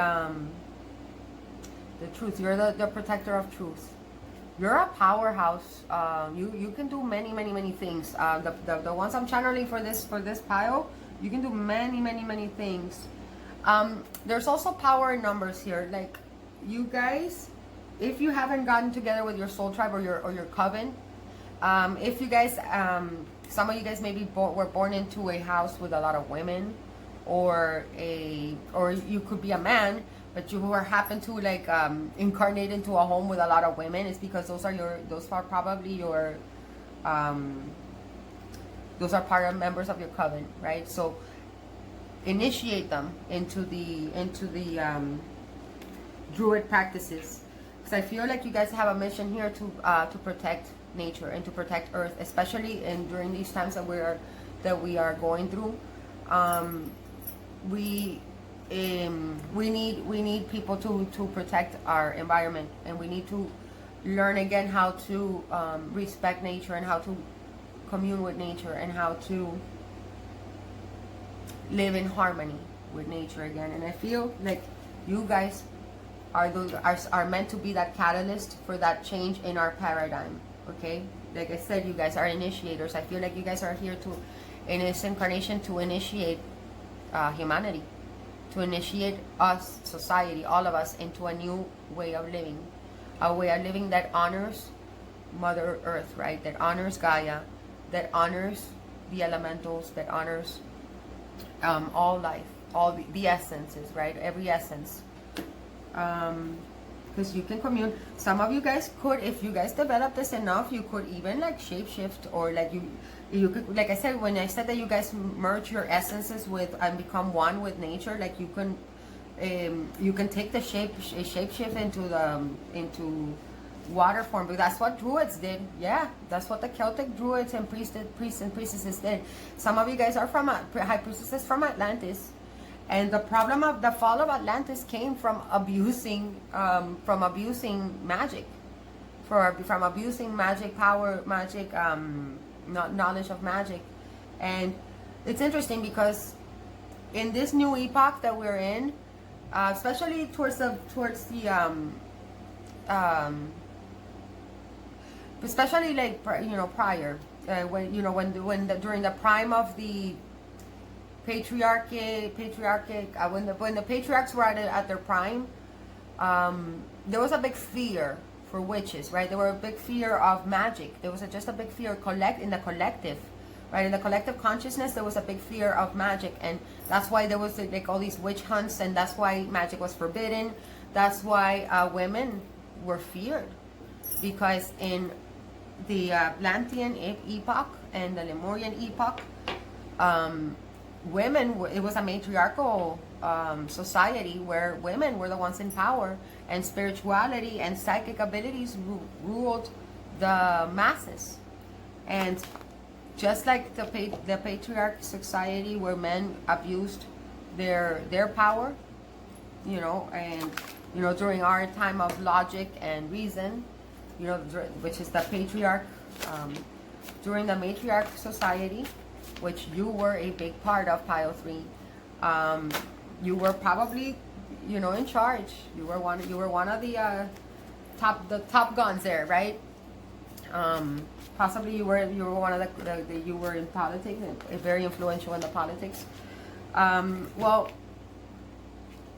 truth. You're the protector of truth. You're a powerhouse. You can do many things. The ones I'm channeling for this pile, you can do many things. There's also power in numbers here. Like, you guys, if you haven't gotten together with your soul tribe or your coven, if you guys, some of you guys maybe were born into a house with a lot of women, or you could be a man, but you who are happen to like incarnate into a home with a lot of women, is because those are probably your those are part of members of your coven, right? So initiate them into the druid practices, because I feel like you guys have a mission here to protect nature and to protect Earth, especially during these times that we are going through. We need people to protect our environment, and we need to learn again how to respect nature and how to commune with nature and how to live in harmony with nature again. And I feel like you guys are meant to be that catalyst for that change in our paradigm. Okay, like I said, you guys are initiators. I feel like you guys are here in this incarnation to initiate humanity, to initiate us, society, all of us, into a new way of living, a way of living that honors Mother Earth, right? That honors Gaia, that honors the elementals, that honors all life, all the essences, right? Every essence. Because you can commune. Some of you guys could, if you guys develop this enough, you could even like shapeshift, or like you could, like I said, when I said that you guys merge your essences with and become one with nature, like you can take the shapeshift into water form, because that's what druids did. Yeah, that's what the Celtic druids and priests and priestesses did. Some of you guys are from high priestesses from Atlantis. And the problem of the fall of Atlantis came from abusing magic, from abusing magic power, magic knowledge of magic. And it's interesting because in this new epoch that we're in, especially towards the especially like prior when during the prime of the patriarchy, when the patriarchs were at their prime, there was a big fear for witches, right? There were a big fear of magic. There was just a big fear in the collective, right? In the collective consciousness, there was a big fear of magic, and that's why there was like all these witch hunts, and that's why magic was forbidden. That's why women were feared, because in the Atlantean epoch and the Lemurian epoch, women, it was a matriarchal society where women were the ones in power, and spirituality and psychic abilities ruled the masses. And just like the patriarch society where men abused their power, and during our time of logic and reason, which is the patriarch, during the matriarch society, which you were a big part of, Pile 3. You were probably, in charge. You were one of the top guns there, right? Possibly you were one of you were in politics, very influential in the politics. Well,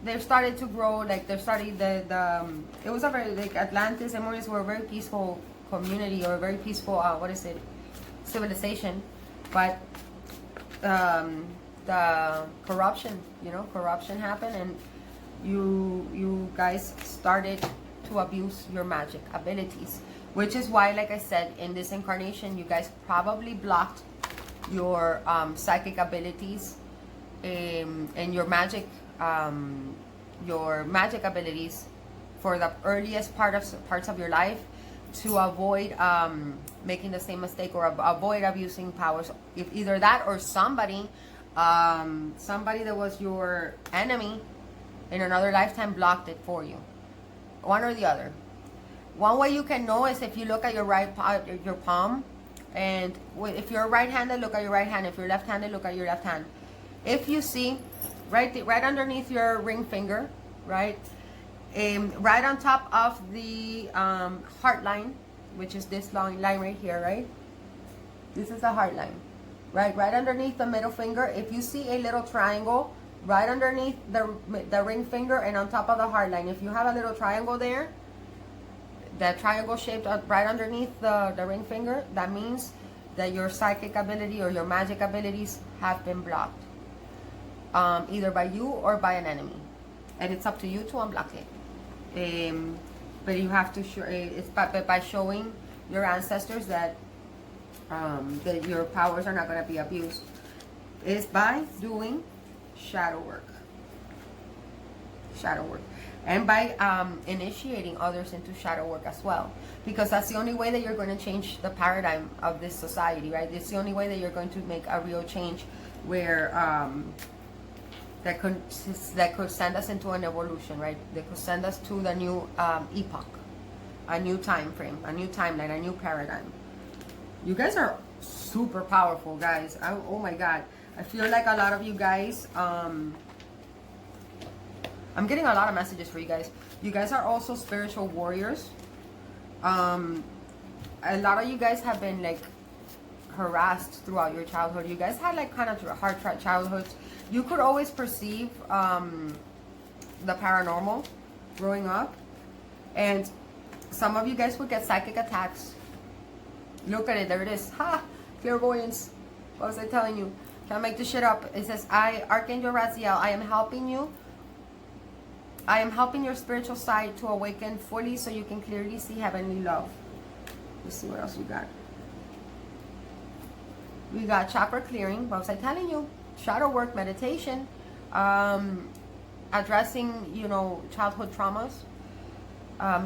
they started to grow. Like they started it was a very Atlantis and Mauritius were a very peaceful community, or a very peaceful civilization, but the corruption happened, and you guys started to abuse your magic abilities, which is why, like I said, in this incarnation, you guys probably blocked your psychic abilities and your magic abilities for the earliest parts of your life, to avoid making the same mistake, or avoid abusing powers. If either that, or somebody that was your enemy in another lifetime blocked it for you. One or the other. One way you can know is if you look at your palm, and if you're right-handed, look at your right hand. If you're left-handed, look at your left hand. If you see right underneath your ring finger, right on top of the heart line, which is this long line right here, right? This is the heart line, right underneath the middle finger. If you see a little triangle right underneath the ring finger and on top of the heart line, if you have a little triangle there, that triangle shaped right underneath the ring finger, that means that your psychic ability or your magic abilities have been blocked, either by you or by an enemy. and it's up to you to unblock it. But you have to show it's by showing your ancestors that that your powers are not going to be abused. Is by doing shadow work. Shadow work. And by initiating others into shadow work as well. Because that's the only way that you're going to change the paradigm of this society, right? It's the only way that you're going to make a real change where that could send us into an evolution, right? That could send us to the new epoch, a new time frame, a new timeline, a new paradigm. You guys are super powerful, guys. Oh my God. I feel like a lot of you guys, I'm getting a lot of messages for you guys. You guys are also spiritual warriors. A lot of you guys have been like harassed throughout your childhood. You guys had like kind of hard childhoods. You could always perceive the paranormal growing up. And some of you guys would get psychic attacks. Look at it, there it is. Ha! Clairvoyance. What was I telling you? Can't make this shit up. It says, Archangel Raziel, I am helping you. I am helping your spiritual side to awaken fully so you can clearly see heavenly love. Let's see what else we got. We got chakra clearing. What was I telling you? Shadow work, meditation, addressing, you know, childhood traumas.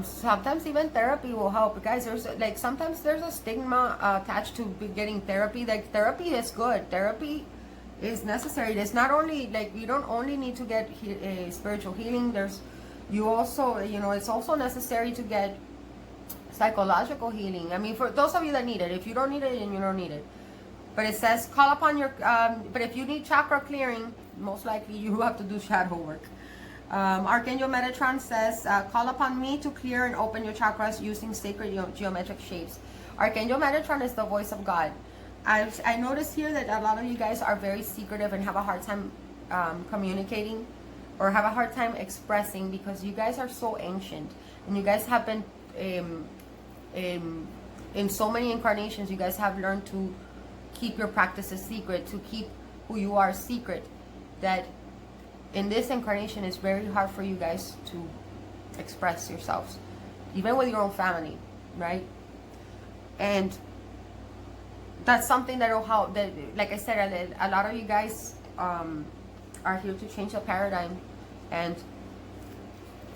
Sometimes even therapy will help. Guys, there's like sometimes there's a stigma attached to getting therapy. Like therapy is good. Therapy is necessary. It's not only like you don't only need to get spiritual healing. You also, you know, it's also necessary to get psychological healing. I mean, for those of you that need it. If you don't need it, then you don't need it. But it says call upon your. But if you need chakra clearing, most likely you have to do shadow work. Archangel Metatron says, call upon me to clear and open your chakras using sacred geometric shapes. Archangel Metatron is the voice of God. I noticed here that a lot of you guys are very secretive and have a hard time communicating or have a hard time expressing because you guys are so ancient. And you guys have been, in so many incarnations, you guys have learned to keep your practices secret, to keep who you are secret. That in this incarnation, it's very hard for you guys to express yourselves, even with your own family, right? And that's something that will help. That, like I said, a lot of you guys are here to change the paradigm, and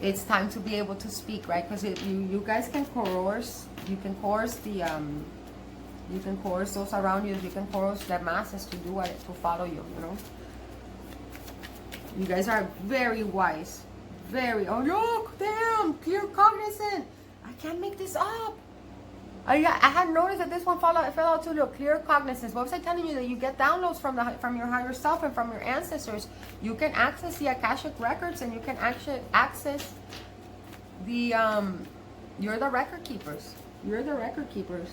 it's time to be able to speak, right? Because you guys can coerce. You can coerce the you can coerce those around you. You can coerce the masses to do it, to follow you. You know. You guys are very wise. Very. Oh, look! Damn! Clear cognizant! I can't make this up! I had noticed that this one fell out too. Look, clear cognizance. What was I telling you? That you get downloads from your higher self and from your ancestors. You can access the Akashic records and you can actually access the... You're the record keepers. You're the record keepers.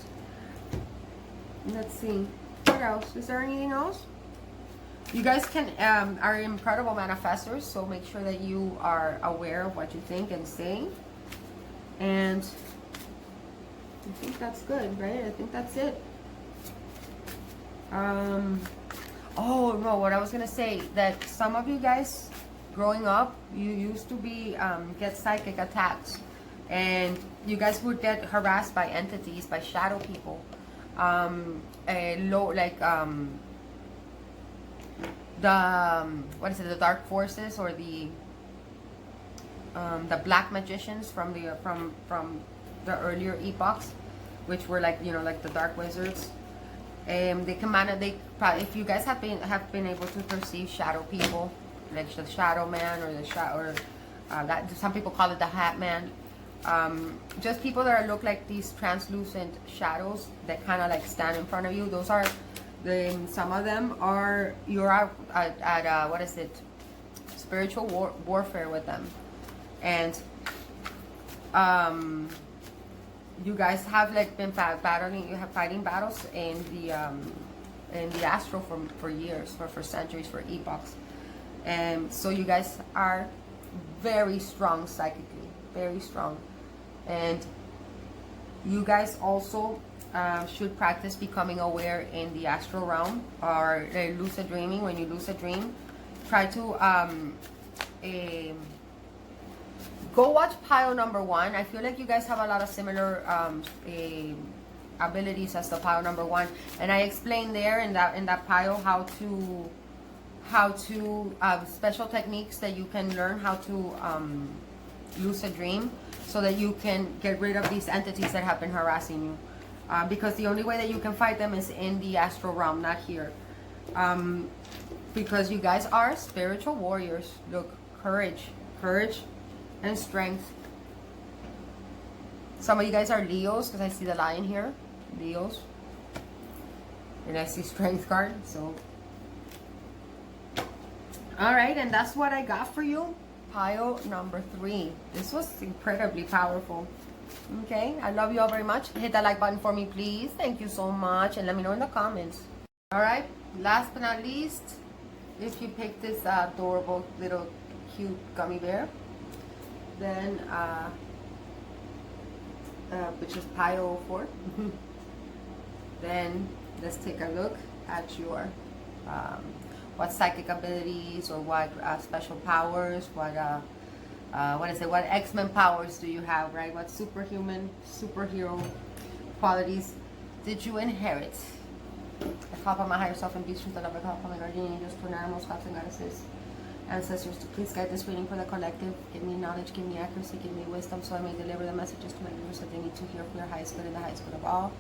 Let's see. What else? Is there anything else? You guys are incredible manifestors, so make sure that you are aware of what you think and say. And I think that's good, right? I think that's it. Oh no, what I was gonna say, that some of you guys growing up, you used to be get psychic attacks, and you guys would get harassed by entities, by shadow people, the dark forces, or the black magicians from the earlier epochs, which were like, you know, like the dark wizards. If you guys have been able to perceive shadow people, like the shadow man, or that some people call it the hat man. Just people that look like these translucent shadows that kind of like stand in front of you. Those are some of them are, you're out at what is it, spiritual warfare with them. And you guys have like been fighting battles in the astral for years, for centuries, for epochs. And so you guys are very strong psychically, very strong. And you guys also should practice becoming aware in the astral realm, or lucid dreaming. When you lucid dream, try to go watch pile number 1. I feel like you guys have a lot of similar abilities as the pile number 1, and I explained there in that pile how to special techniques that you can learn how to lucid dream, so that you can get rid of these entities that have been harassing you, because the only way that you can fight them is in the astral realm, not here, because you guys are spiritual warriors. Look, courage and strength. Some of you guys are Leos, because I see the lion here. Leos. And I see strength card. So, alright, and that's what I got for you. Pile number 3. This was incredibly powerful. Okay, I love you all very much. Hit that like button for me, please. Thank you so much. And let me know in the comments. Alright, last but not least, if you pick this adorable little cute gummy bear, then which is pile 4. Then let's take a look at your what psychic abilities, or what special powers, what X-Men powers do you have, right? What superhero qualities did you inherit? I call upon my higher self and beast truth that I call upon my guardian angels, animals, gods and goddesses, ancestors, to please guide this reading for the collective. Give me knowledge, give me accuracy, give me wisdom, so I may deliver the messages to my viewers that they need to hear for your highest good and the highest good of all.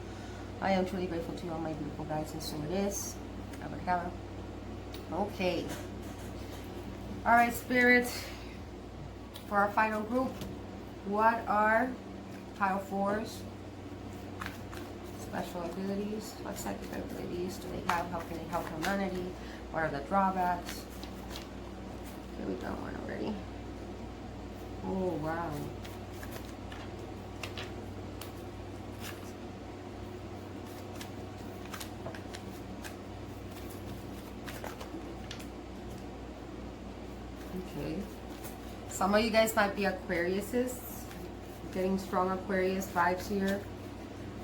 I am truly grateful to you, all my beautiful guys, and so it is. Abracadabra. Okay. Alright, Spirit. For our final group, what are pile 4's special abilities? What psychic abilities do they have? How can they help humanity? What are the drawbacks? Okay, we've done one already. Oh, wow. Okay. Some of you guys might be Aquariuses. Getting strong Aquarius vibes here.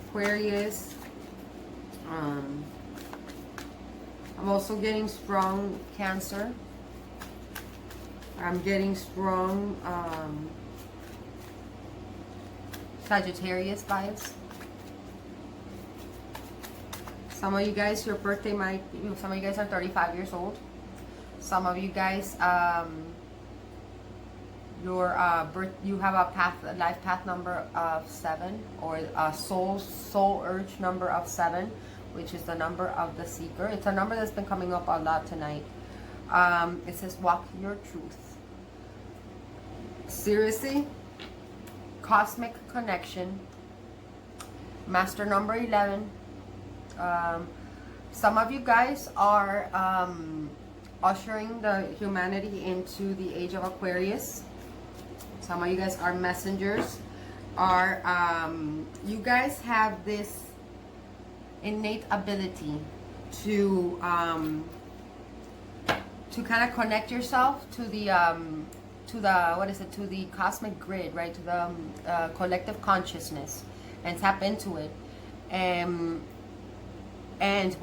Aquarius. I'm also getting strong Cancer. I'm getting strong Sagittarius vibes. Some of you guys, your birthday might, some of you guys are 35 years old. Some of you guys, your you have a life path number of 7, or a soul urge number of 7, which is the number of the seeker. It's a number that's been coming up a lot tonight. It says walk your truth. Seriously, cosmic connection, master number 11. Some of you guys are ushering the humanity into the age of Aquarius. Some of you guys are messengers. You guys have this innate ability to kind of connect yourself to the to the cosmic grid, right? To the collective consciousness, and tap into it, and and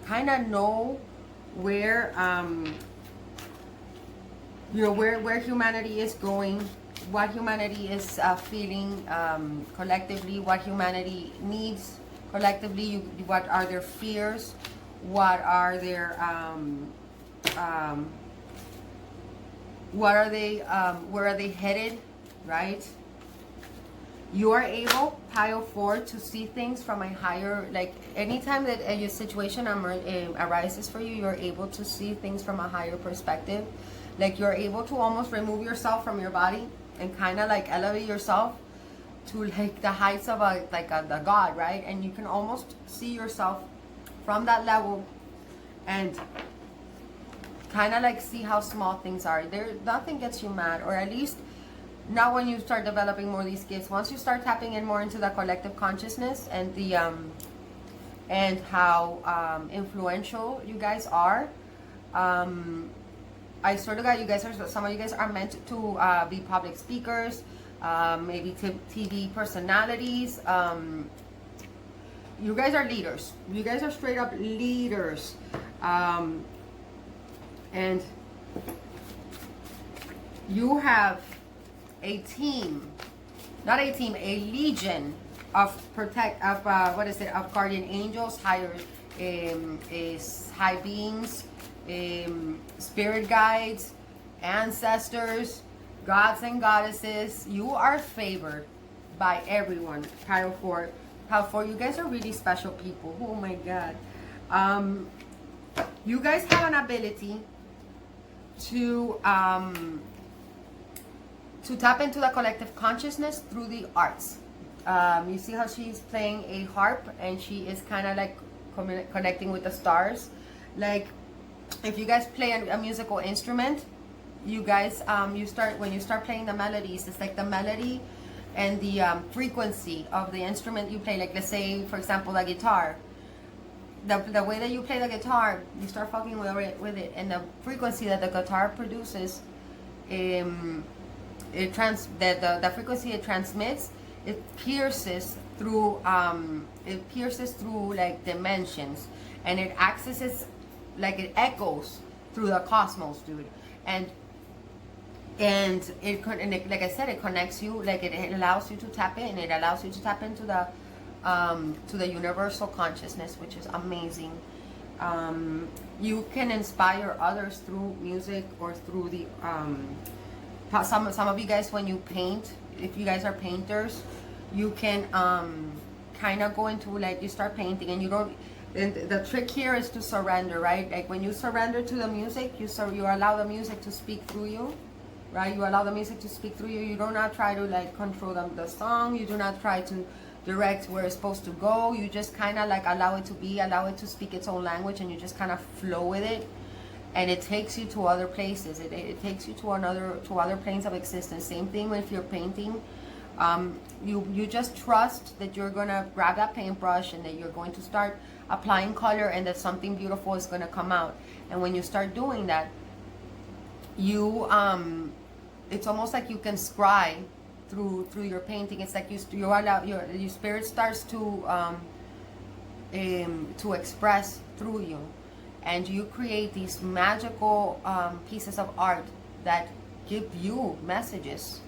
kind of know where where humanity is going, what humanity is feeling collectively, what humanity needs collectively, what are their fears, what are their where are they headed, right? You are able, pile 4, to see things from a higher, like anytime that a situation arises for you, you're able to see things from a higher perspective. Like you're able to almost remove yourself from your body and kind of like elevate yourself to like the heights of the God, right? And you can almost see yourself from that level and kind of like see how small things are. Nothing gets you mad, or at least not when you start developing more of these gifts. Once you start tapping in more into the collective consciousness and the and how influential you guys are, I swear to God, you guys are, some of you guys are meant to be public speakers, maybe TV personalities. You guys are leaders. You guys are straight up leaders. And you have a team, not a team, a legion of of guardian angels, higher is high beings, spirit guides, ancestors, gods and goddesses. You are favored by everyone. Pile 4. Pile 4, you guys are really special people. Oh my God. You guys have an ability to tap into the collective consciousness through the arts. You see how she's playing a harp and she is kind of like connecting with the stars. Like if you guys play a musical instrument, you guys when you start playing the melodies, it's like the melody and the frequency of the instrument you play. Like let's say for example the guitar, the way that you play the guitar, you start fucking with it, and the frequency that the guitar produces, the frequency it transmits, it pierces through like dimensions, and it accesses, like it echoes through the cosmos, dude. And like I said, it connects you, like it allows you to tap in. It allows you to tap into the universal consciousness, which is amazing. You can inspire others through music or through the some of you guys, when you paint, if you guys are painters, you can kind of go into, like, you start painting and you don't, and the trick here is to surrender, right? Like when you surrender to the music, you allow the music to speak through you, right? You allow the music to speak through you. You do not try to like control the song. You do not try to direct where it's supposed to go. You just kind of like allow it to be, allow it to speak its own language, and you just kind of flow with it. And it takes you to other places. It takes you to other planes of existence. Same thing if you're painting. You just trust that you're gonna grab that paintbrush and that you're going to start applying color, and that something beautiful is gonna come out. And when you start doing that, you it's almost like you can scry through your painting. It's like you allow your spirit starts to express through you, and you create these magical pieces of art that give you messages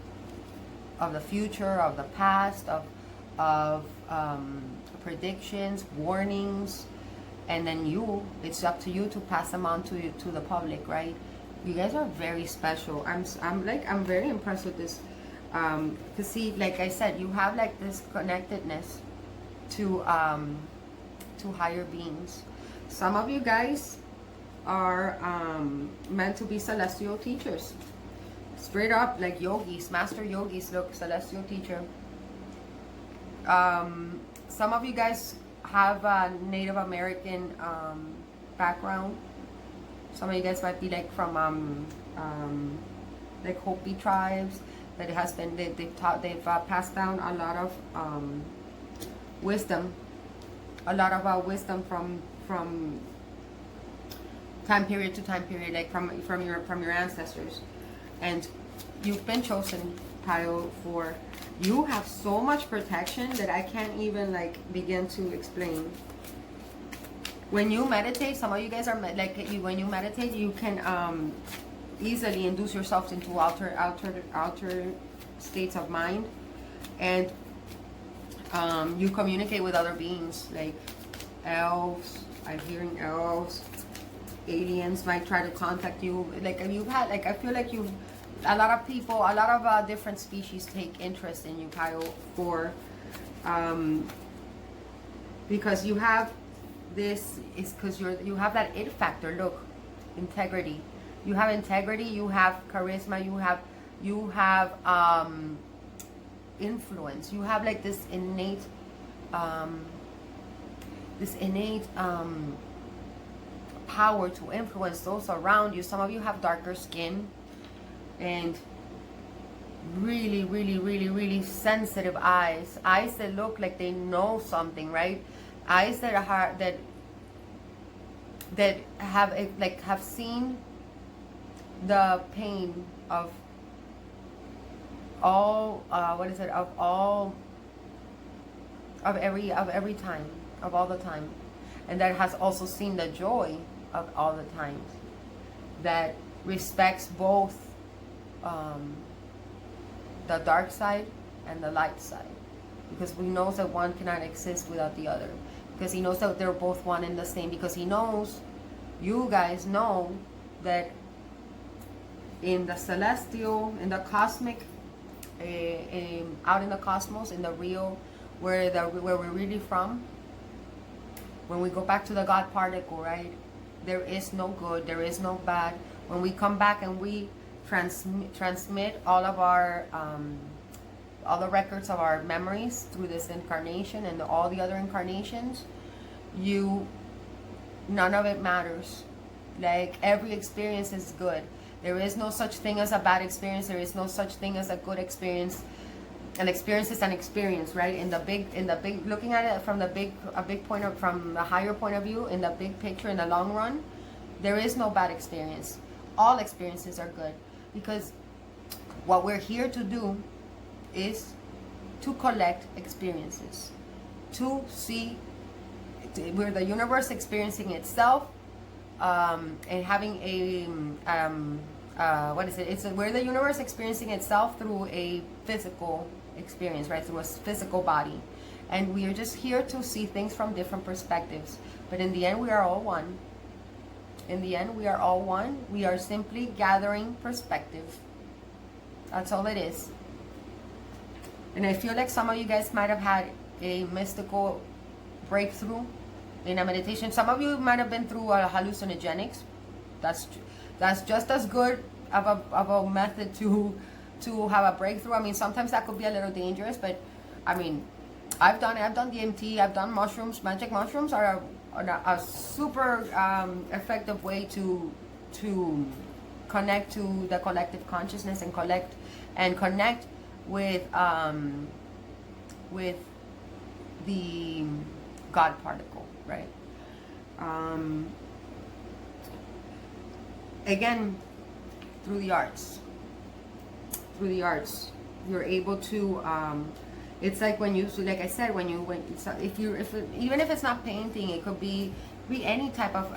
of the future, of the past, of predictions, warnings, and then it's up to you to pass them on to the public, right? You guys are very special. I'm very impressed with this. To see, like I said, you have like this connectedness to higher beings. Some of you guys are meant to be celestial teachers. Straight up, like yogis, master yogis. Look, celestial teacher. Some of you guys have a Native American background. Some of you guys might be like from like Hopi tribes. That it has been, they've passed down a lot of wisdom, wisdom from time period to time period, like from your ancestors. And you've been chosen, Pile 4. You have so much protection that I can't even like begin to explain. When you meditate, some of you guys are like, when you meditate, you can easily induce yourself into altered states of mind, and you communicate with other beings, like elves. I'm hearing elves. Aliens might try to contact you. Like you've had, like, I feel like a lot of people, a lot of different species take interest in you, Pile 4, because you have this, is because you have that it factor. Look, integrity. You have integrity, you have charisma, you have influence. You have like this innate power to influence those around you. Some of you have darker skin and really, really, really, really sensitive eyes. Eyes that look like they know something, right? Eyes that are that have seen the pain of all every time, of all the time, and that has also seen the joy of all the times, that respects both the dark side and the light side, because we know that one cannot exist without the other, because he knows that they're both one and the same, because he knows, you guys know, that in the celestial, in the cosmic, out in the cosmos, in the real, where we're really from, when we go back to the God particle, right, there is no good, there is no bad. When we come back and we transmit all of our all the records of our memories through this incarnation and all the other incarnations, none of it matters. Like, every experience is good. There is no such thing as a bad experience. There is no such thing as a good experience. An experience is an experience, right? In the big, looking at it from a big point of, from a higher point of view, in the big picture, in the long run, there is no bad experience. All experiences are good, because what we're here to do is to collect experiences, to see where the universe experiencing itself, and having a where the universe experiencing itself through a physical experience, right? Through a physical body, and we are just here to see things from different perspectives. But in the end, we are all one. In the end, we are all one. We are simply gathering perspective. That's all it is. And I feel like some of you guys might have had a mystical breakthrough in a meditation. Some of you might have been through hallucinogenics. That's just as good of a method to have a breakthrough. I mean, sometimes that could be a little dangerous, but I mean, I've done DMT, I've done mushrooms. Magic mushrooms are a super effective way to connect to the collective consciousness and connect with the God particle, right? Again, through the arts, you're able to. It's like when you, like I said, even if it's not painting, it could be any type of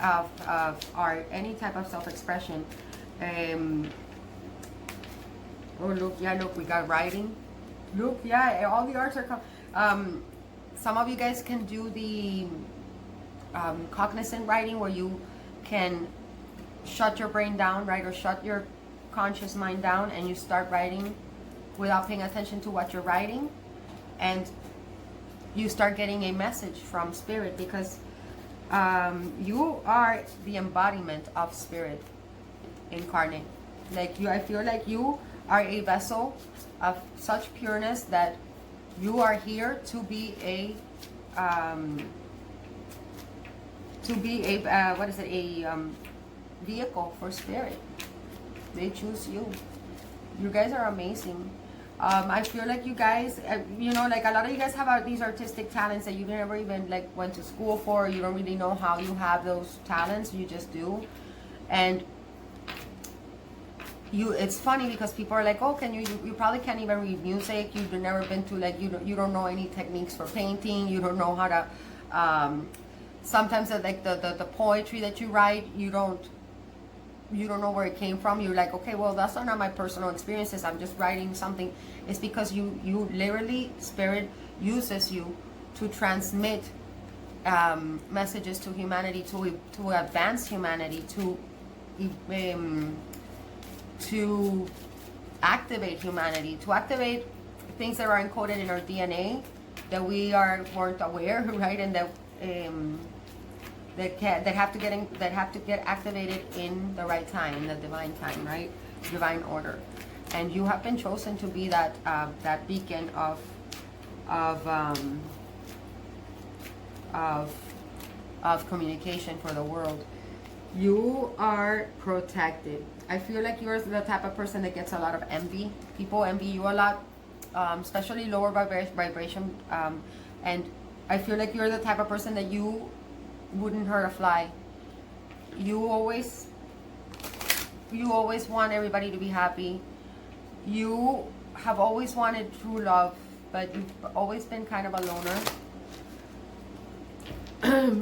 art, any type of self-expression. Oh, look, we got writing. Look, yeah, all the arts are some of you guys can do the cognizant writing, where you can shut your brain down, right? Or shut your conscious mind down, and you start writing without paying attention to what you're writing. And you start getting a message from spirit, because you are the embodiment of spirit incarnate. Like I feel like you are a vessel of such pureness that you are here to be a vehicle for spirit. They choose you. You guys are amazing. I feel like you guys, like a lot of you guys have these artistic talents that you never even went to school for. You don't really know how you have those talents. You just do. And it's funny because people are like, oh, you probably can't even read music. You've never been to you don't know any techniques for painting. You don't know how to, sometimes the poetry that you write, you don't know where it came from. You're like, okay, well, that's not my personal experiences. I'm just writing something. It's because you literally, spirit uses you to transmit messages to humanity, to advance humanity, to activate humanity, to activate things that are encoded in our DNA that we weren't aware, right? And that have to get activated in the right time, in the divine time, right? Divine order. And you have been chosen to be that beacon of communication for the world. You are protected. I feel like you're the type of person that gets a lot of envy. People envy you a lot, especially lower vibration. And I feel like you're the type of person that you wouldn't hurt a fly. You always want everybody to be happy. You have always wanted true love, but you've always been kind of a loner.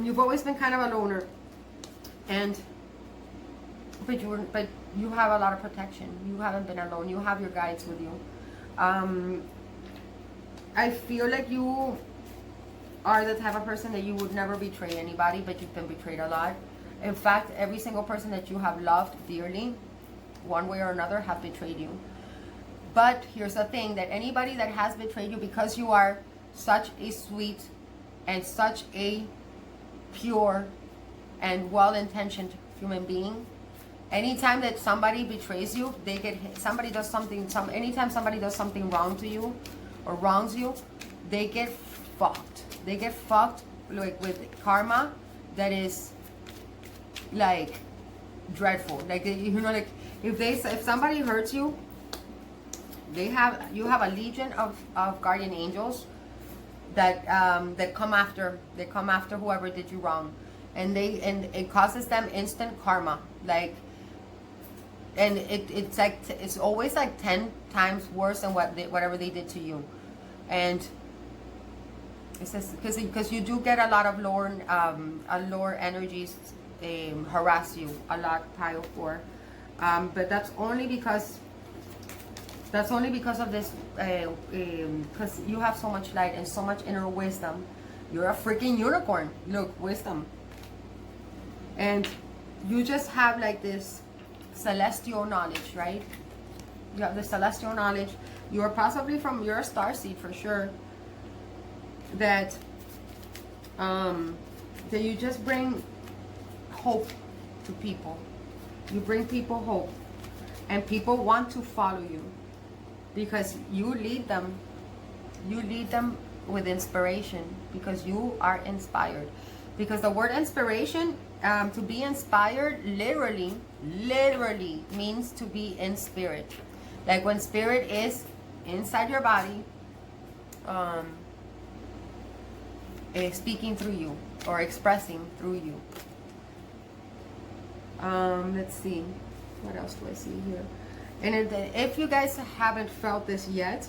You've always been kind of a loner, but you have a lot of protection. You haven't been alone. You have your guides with you. Um, I feel like you are the type of person that you would never betray anybody, but you've been betrayed a lot. In fact, every single person that you have loved dearly, one way or another, have betrayed you. But here's the thing, that anybody that has betrayed you, because you are such a sweet and such a pure and well-intentioned human being, anytime that somebody betrays you, they get hit. Somebody does something, anytime somebody does something wrong to you or wrongs you, they get fucked. They get fucked like with karma that is like dreadful. Like, you know, like if somebody hurts you, you have a legion of guardian angels that that come after whoever did you wrong, and it causes them instant karma, like, and it's always like 10 times worse than whatever they did to you. And it says because you do get a lot of lower energies harass you a lot, pile 4, but that's only because of this, because you have so much light and so much inner wisdom. You're a freaking unicorn. Look, wisdom. And you just have like this celestial knowledge, right? You have the celestial knowledge. You are possibly you're a starseed for sure. That you just bring hope to people. You bring people hope. And people want to follow you. Because you lead them with inspiration, because you are inspired. Because the word inspiration, to be inspired, literally means to be in spirit. Like when spirit is inside your body, speaking through you or expressing through you. Let's see, what else do I see here? And if you guys haven't felt this yet,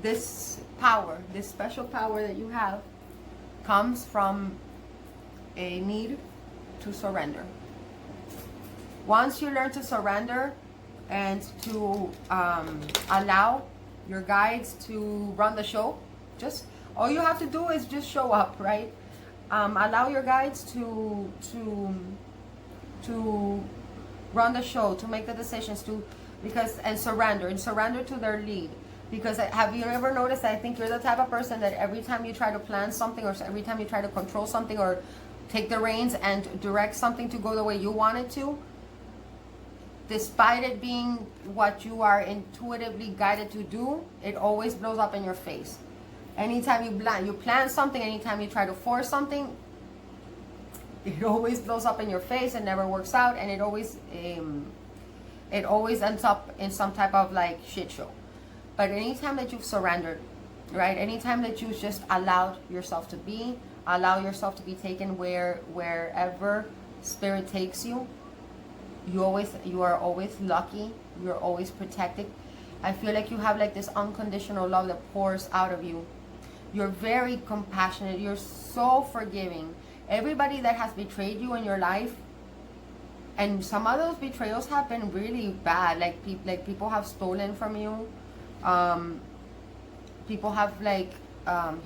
this power, this special power that you have, comes from a need to surrender. Once you learn to surrender and to allow your guides to run the show, just all you have to do is just show up, right? Allow your guides to run the show, to make the decisions, and surrender to their lead. Because have you ever noticed that I think you're the type of person that every time you try to plan something, or every time you try to control something, or take the reins and direct something to go the way you want it to, despite it being what you are intuitively guided to do, it always blows up in your face. Anytime you plan something, anytime you try to force something, it always blows up in your face and never works out, and it always ends up in some type of like shit show. But anytime that you've surrendered, right? Anytime that you just allowed yourself to be, allow yourself to be taken wherever spirit takes you, you are always lucky. You're always protected. I feel like you have like this unconditional love that pours out of you. You're very compassionate. You're so forgiving. Everybody that has betrayed you in your life, and some of those betrayals have been really bad. Like people have stolen from you. People have like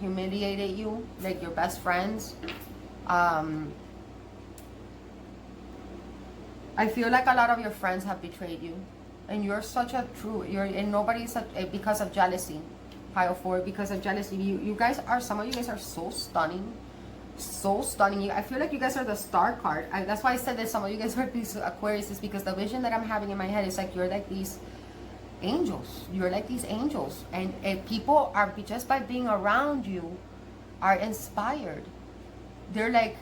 humiliated you, like your best friends. I feel like a lot of your friends have betrayed you, and you're nobody's because of jealousy. Pile 4, because of jealousy. Some of you guys are so stunning. So stunning. I feel like you guys are the star card. That's why I said that some of you guys are these Aquarius, is because the vision that I'm having in my head is like you're like these angels. You're like these angels, and people are, just by being around you, are inspired. They're like,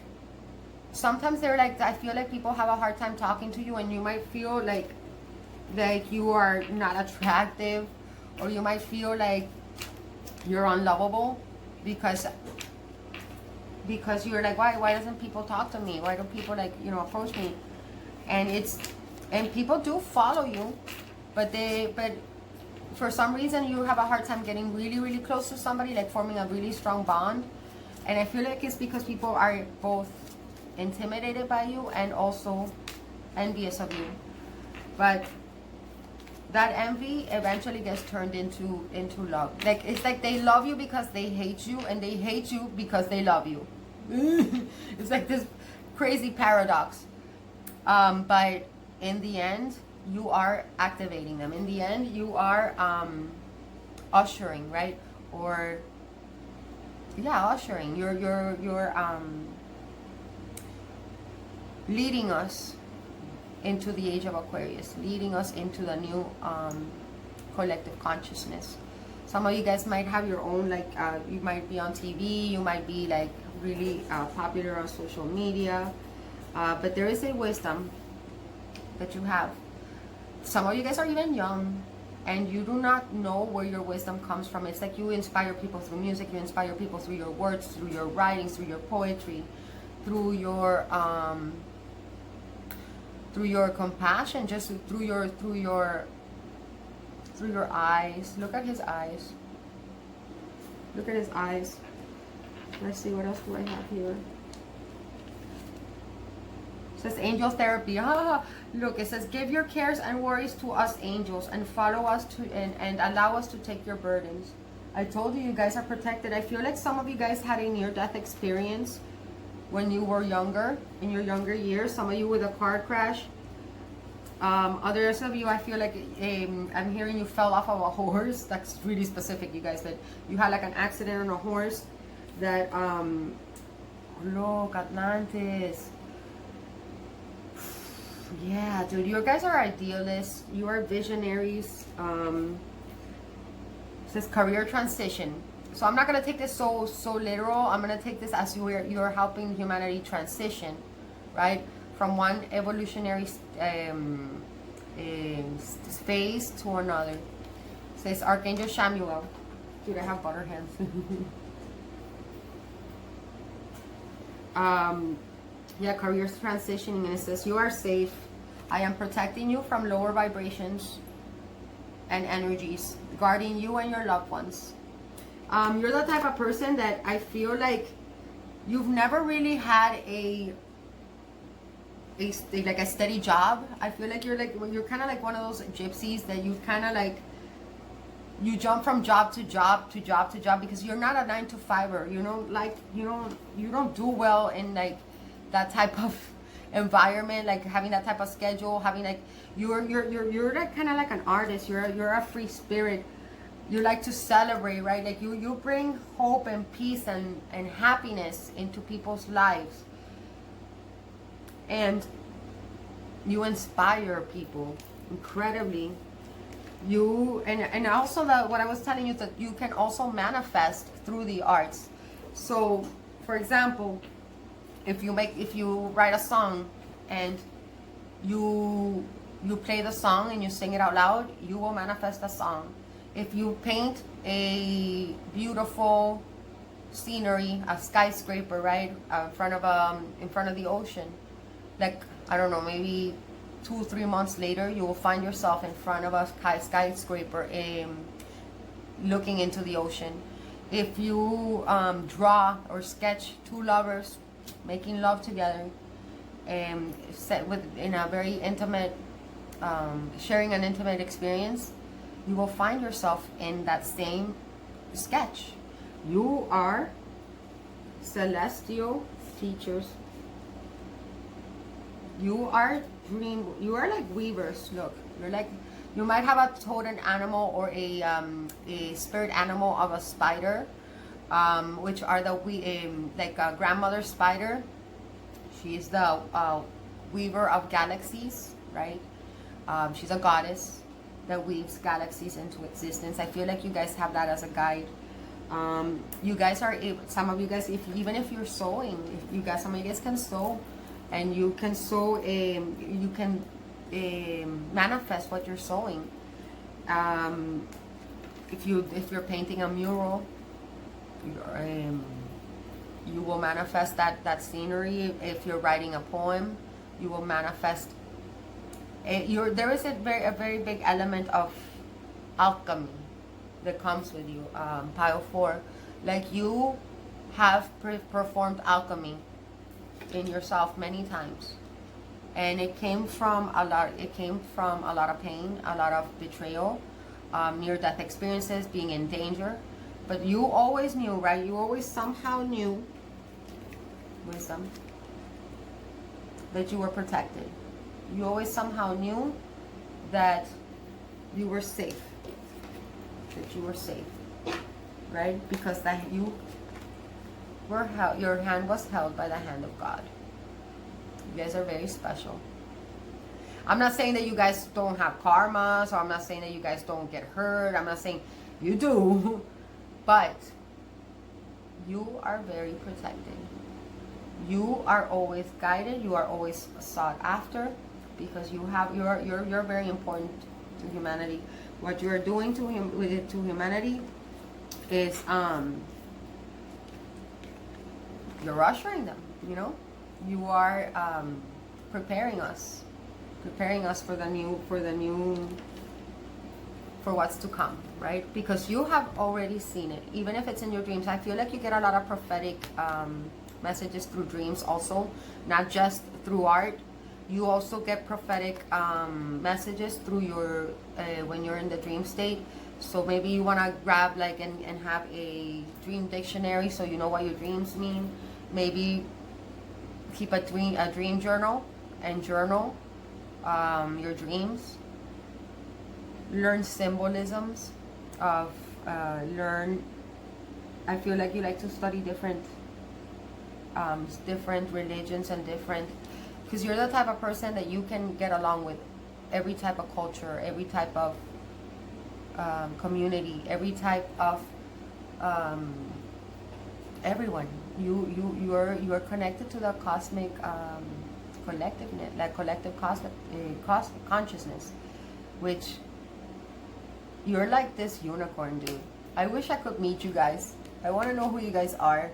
sometimes they're like, I feel like people have a hard time talking to you, and you might feel like you are not attractive, or you might feel like you're unlovable because you're like, why doesn't people talk to me? Why don't people approach me? And people do follow you, but for some reason you have a hard time getting really, really close to somebody, like forming a really strong bond. And I feel like it's because people are both intimidated by you and also envious of you. But that envy eventually gets turned into love. Like, it's like they love you because they hate you, and they hate you because they love you. It's like this crazy paradox. But in the end, you are activating them. In the end, you are ushering, right? Or yeah, ushering. You're leading us into the age of Aquarius, leading us into the new collective consciousness. Some of you guys might have your own, like, you might be on TV, you might be like really popular on social media, but there is a wisdom that you have. Some of you guys are even young, and you do not know where your wisdom comes from. It's like you inspire people through music, you inspire people through your words, through your writings, through your poetry, through your compassion, just through your eyes. Look at his eyes. Look at his eyes. Let's see, what else do I have here? It says angel therapy. Look, it says give your cares and worries to us angels, and follow us to and allow us to take your burdens. I told you, you guys are protected. I feel like some of you guys had a near-death experience when you were younger, in your younger years. Some of you with a car crash. Others of you, I feel like I'm hearing you fell off of a horse. That's really specific, you guys, but you had like an accident on a horse that look, Atlantis. Yeah, dude, you guys are idealists. You are visionaries. It says career transition. So I'm not gonna take this so literal. I'm gonna take this as you're helping humanity transition, right, from one evolutionary phase to another. It says Archangel Samuel. Dude, I have butter hands. Yeah, career transitioning, and it says you are safe. I am protecting you from lower vibrations and energies, guarding you and your loved ones. You're the type of person that I feel like you've never really had a steady job. I feel like you're kind of like one of those gypsies that you kind of like, you jump from job to job to job to job, because you're not a 9-to-5er. You know, like you don't do well in like that type of environment, like having that type of schedule, having like you're like kind of like an artist. You're a free spirit. You like to celebrate, right? Like you bring hope and peace and happiness into people's lives, and you inspire people incredibly. You and also what I was telling you, that you can also manifest through the arts. So, for example, if you write a song and you play the song and you sing it out loud, you will manifest a song. If you paint a beautiful scenery, a skyscraper, right, in front of the ocean, like, I don't know, maybe 2-3 months later, you will find yourself in front of a skyscraper, looking into the ocean. If you draw or sketch two lovers making love together, in a very intimate, sharing an intimate experience, you will find yourself in that same sketch. You are celestial teachers. You are like weavers. Look, you might have a totem animal or a spirit animal of a spider, which are like a grandmother spider. She is the weaver of galaxies, right? She's a goddess that weaves galaxies into existence. I feel like you guys have that as a guide. You guys are some of you guys, even if you're sewing, some of you guys can sew, and you can sew. You can manifest what you're sewing. If you're painting a mural, you will manifest that scenery. If you're writing a poem, you will manifest. There is a very big element of alchemy that comes with you, pile 4. Like you have performed alchemy in yourself many times. and it came from a lot of pain, a lot of betrayal, near-death experiences, being in danger. But you always knew, right? You always somehow knew, wisdom, that you were protected. You always somehow knew that you were safe. That you were safe, right? Because that you were held, your hand was held by the hand of God. You guys are very special. I'm not saying that you guys don't have karmas, or I'm not saying that you guys don't get hurt. I'm not saying you do, but you are very protected. You are always guided. You are always sought after, because you're very important to humanity. What you are doing to humanity is you're ushering them. You know, you are preparing us for the new, for what's to come, right? Because you have already seen it, even if it's in your dreams. I feel like you get a lot of prophetic messages through dreams also, not just through art. You also get prophetic messages through your when you're in the dream state. So maybe you want to grab like and have a dream dictionary so you know what your dreams mean. Maybe keep a dream journal and journal your dreams. Learn symbolisms of I feel like you like to study different religions and different, because you're the type of person that you can get along with every type of culture, every type of community, every type of everyone. You are connected to the cosmic collectiveness, like collective consciousness, which you're like this unicorn, dude. I wish I could meet you guys. I want to know who you guys are.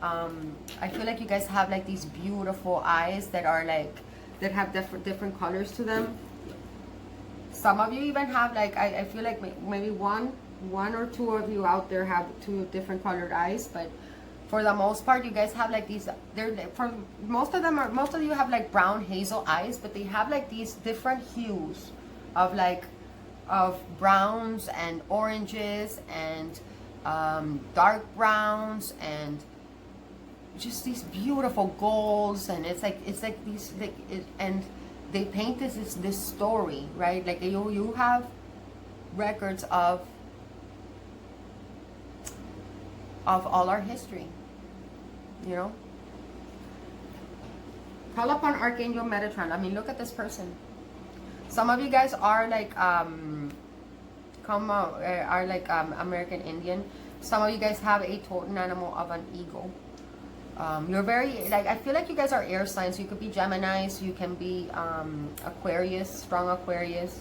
I feel like you guys have like these beautiful eyes that are like, that have different colors to them. Some of you even have like, I feel like maybe one or two of you out there have two different colored eyes, but for the most part, you guys have like these, for most of you have like brown hazel eyes, but they have like these different hues of browns and oranges and dark browns and just these beautiful golds. And it's like these and they paint this story, right? Like you have records of all our history, you know. Call upon Archangel Metatron. I mean, look at this person. Some of you guys are like American Indian. Some of you guys have a totem animal of an eagle. You're very, like, I feel like you guys are air signs. You could be Geminis, you can be Aquarius, strong Aquarius.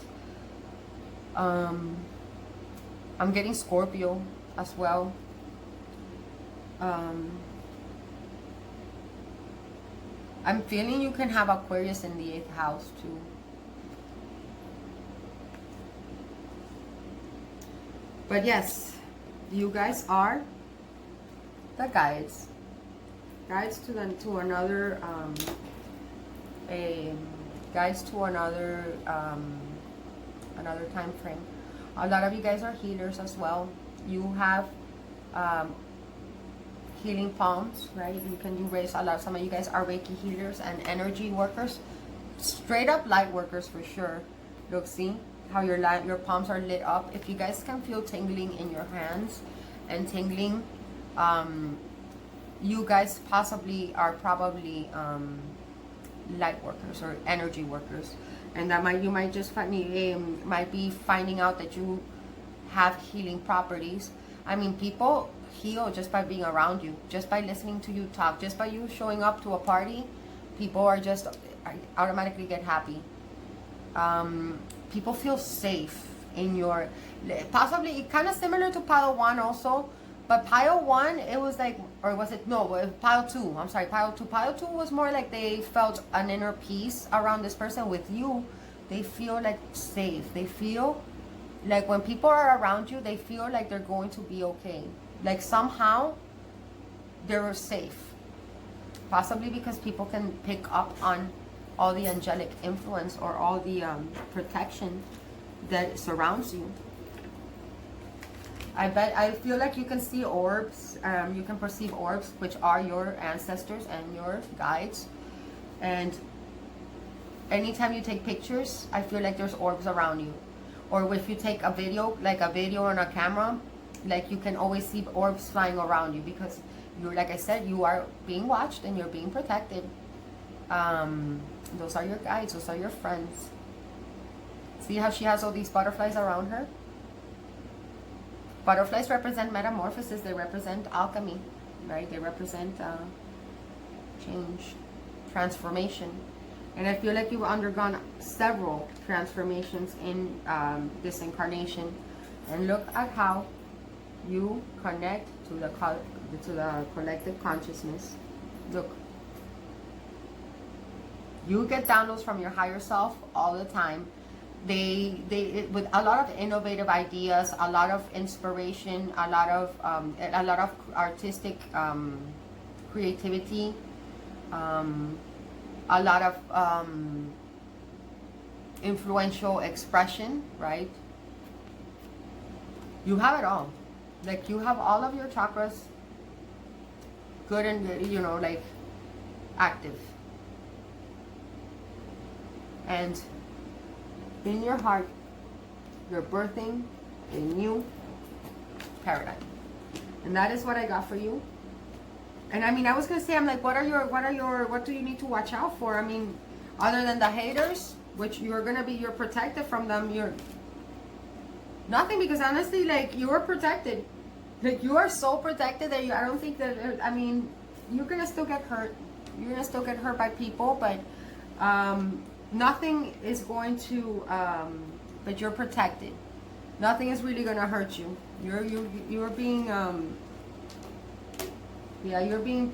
I'm getting Scorpio as well. I'm feeling you can have Aquarius in the 8th house too. But yes, you guys are the guides to another another time frame. A lot of you guys are healers as well. You have healing palms, right? You can do raise a lot. Some of you guys are Reiki healers and energy workers, straight up light workers for sure. Look, see how your palms are lit up. If you guys can feel tingling in your hands and tingling, you guys probably light workers or energy workers, and that you might just might be finding out that you have healing properties. I mean, people heal just by being around you, just by listening to you talk, just by you showing up to a party. People are just automatically get happy. People feel safe in your, possibly kind of similar to pile 1 also, but pile 1, it was like, or was it, no, pile 2, I'm sorry, pile 2 was more like they felt an inner peace around this person. With you, they feel like safe. They feel like when people are around you, they feel like they're going to be okay. Like somehow they're safe. Possibly because people can pick up on all the angelic influence or all the protection that surrounds you. I feel like you can see orbs, you can perceive orbs, which are your ancestors and your guides. And anytime you take pictures, I feel like there's orbs around you. Or if you take a video, like a video on a camera, like you can always see orbs flying around you, because you're, like I said, you are being watched and you're being protected. Those are your guides, those are your friends. See how she has all these butterflies around her? Butterflies represent metamorphosis, they represent alchemy, right? They represent change, transformation. And I feel like you've undergone several transformations in this incarnation. And look at how you connect to the collective consciousness. Look. You get downloads from your higher self all the time. They with a lot of innovative ideas, a lot of inspiration, a lot of artistic creativity, a lot of influential expression, right? You have it all. Like, you have all of your chakras good and, you know, like, active. And in your heart, you're birthing a new paradigm. And that is what I got for you. And I mean, I was gonna say, I'm like, what do you need to watch out for? I mean, other than the haters, which you're protected from them, you're nothing, because honestly, like, you are protected. Like, you are so protected that I don't think that, I mean, you're gonna still get hurt. You're gonna still get hurt by people, but nothing is going to, but you're protected. Nothing is really gonna hurt you. You're being, yeah, you're being,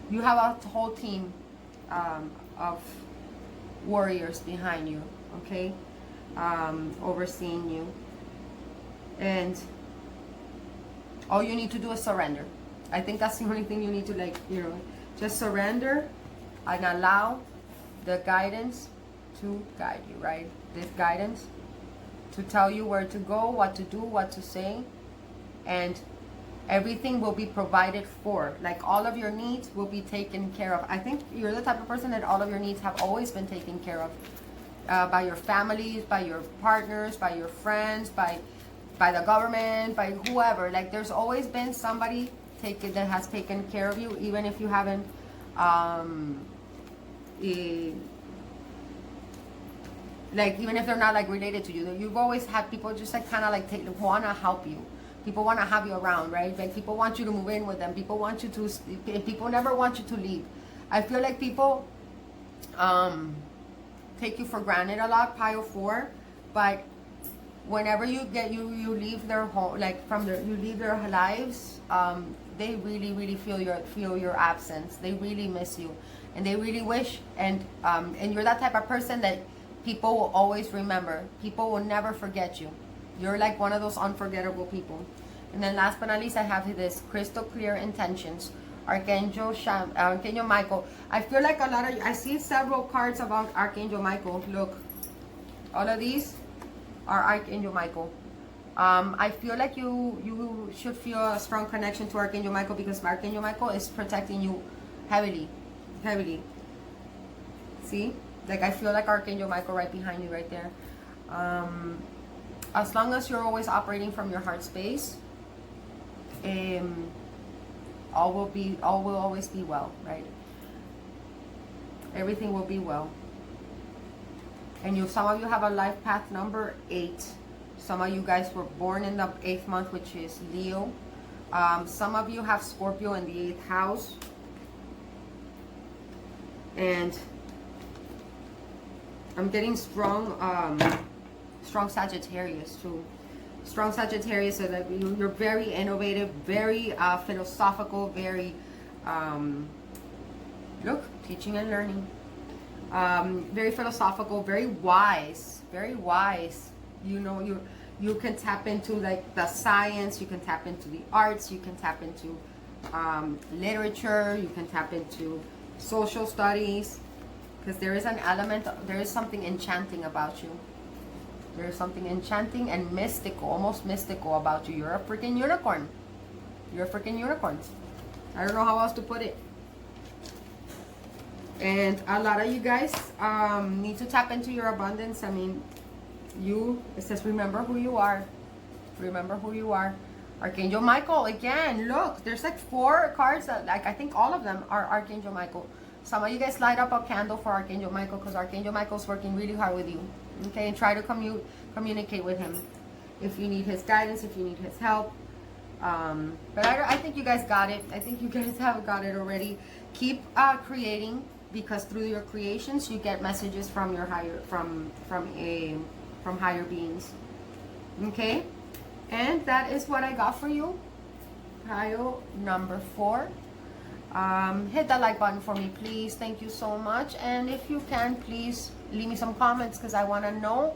you have a whole team of warriors behind you, okay, overseeing you. And all you need to do is surrender. I think that's the only thing you need to, like, you know, just surrender and allow the guidance to guide you, right? This guidance to tell you where to go, what to do, what to say, and everything will be provided for. Like, all of your needs will be taken care of. I think you're the type of person that all of your needs have always been taken care of by your families, by your partners, by your friends, by the government, by whoever. Like, there's always been somebody that has taken care of you, even if you haven't like, even if they're not, like, related to you. You've always had people just, like, kind of like want to help you. People want to have you around, right? Like, people want you to move in with them. People want you to, people never want you to leave. I feel like people take you for granted a lot, pile 4, but whenever you leave their home, like, you leave their lives, they really feel your absence. They really miss you, and they really wish, and you're that type of person that people will always remember. People will never forget you. You're like one of those unforgettable people. And then last but not least, I have this crystal clear intentions. Archangel Michael. I feel like I see several cards about Archangel Michael. Look, all of these are Archangel Michael. I feel like you should feel a strong connection to Archangel Michael, because Archangel Michael is protecting you heavily. See? Like, I feel like Archangel Michael right behind you, right there. As long as you're always operating from your heart space, all will always be well, right? Everything will be well. And some of you have a life path number 8. Some of you guys were born in the 8th month, which is Leo. Some of you have Scorpio in the 8th house. And I'm getting strong Sagittarius too. Strong Sagittarius, so that you're very innovative, very philosophical, very teaching and learning. Very philosophical, very wise. You know, you can tap into, like, the science, you can tap into the arts, you can tap into literature, you can tap into social studies. because there is an element, there is something enchanting about you. There is something enchanting and mystical, almost mystical about you. You're a freaking unicorn. You're a freaking unicorn. I don't know how else to put it. And a lot of you guys need to tap into your abundance. I mean, it says remember who you are. Remember who you are. Archangel Michael, again, look, there's like 4 cards that, like, I think all of them are Archangel Michael. Some of you guys light up a candle for Archangel Michael, because Archangel Michael's working really hard with you. Okay, and try to communicate with him if you need his guidance, if you need his help. But I think you guys got it. I think you guys have got it already. Keep creating, because through your creations you get messages from your higher from higher beings. Okay, and that is what I got for you. Pile number 4. Hit that like button for me, please. Thank you so much. And if you can, please leave me some comments, because I want to know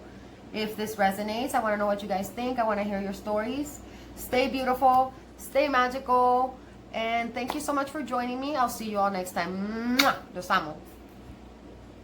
if this resonates. I want to know what you guys think. I want to hear your stories. Stay beautiful, stay magical, and thank you so much for joining me. I'll see you all next time. Mwah! Los amo.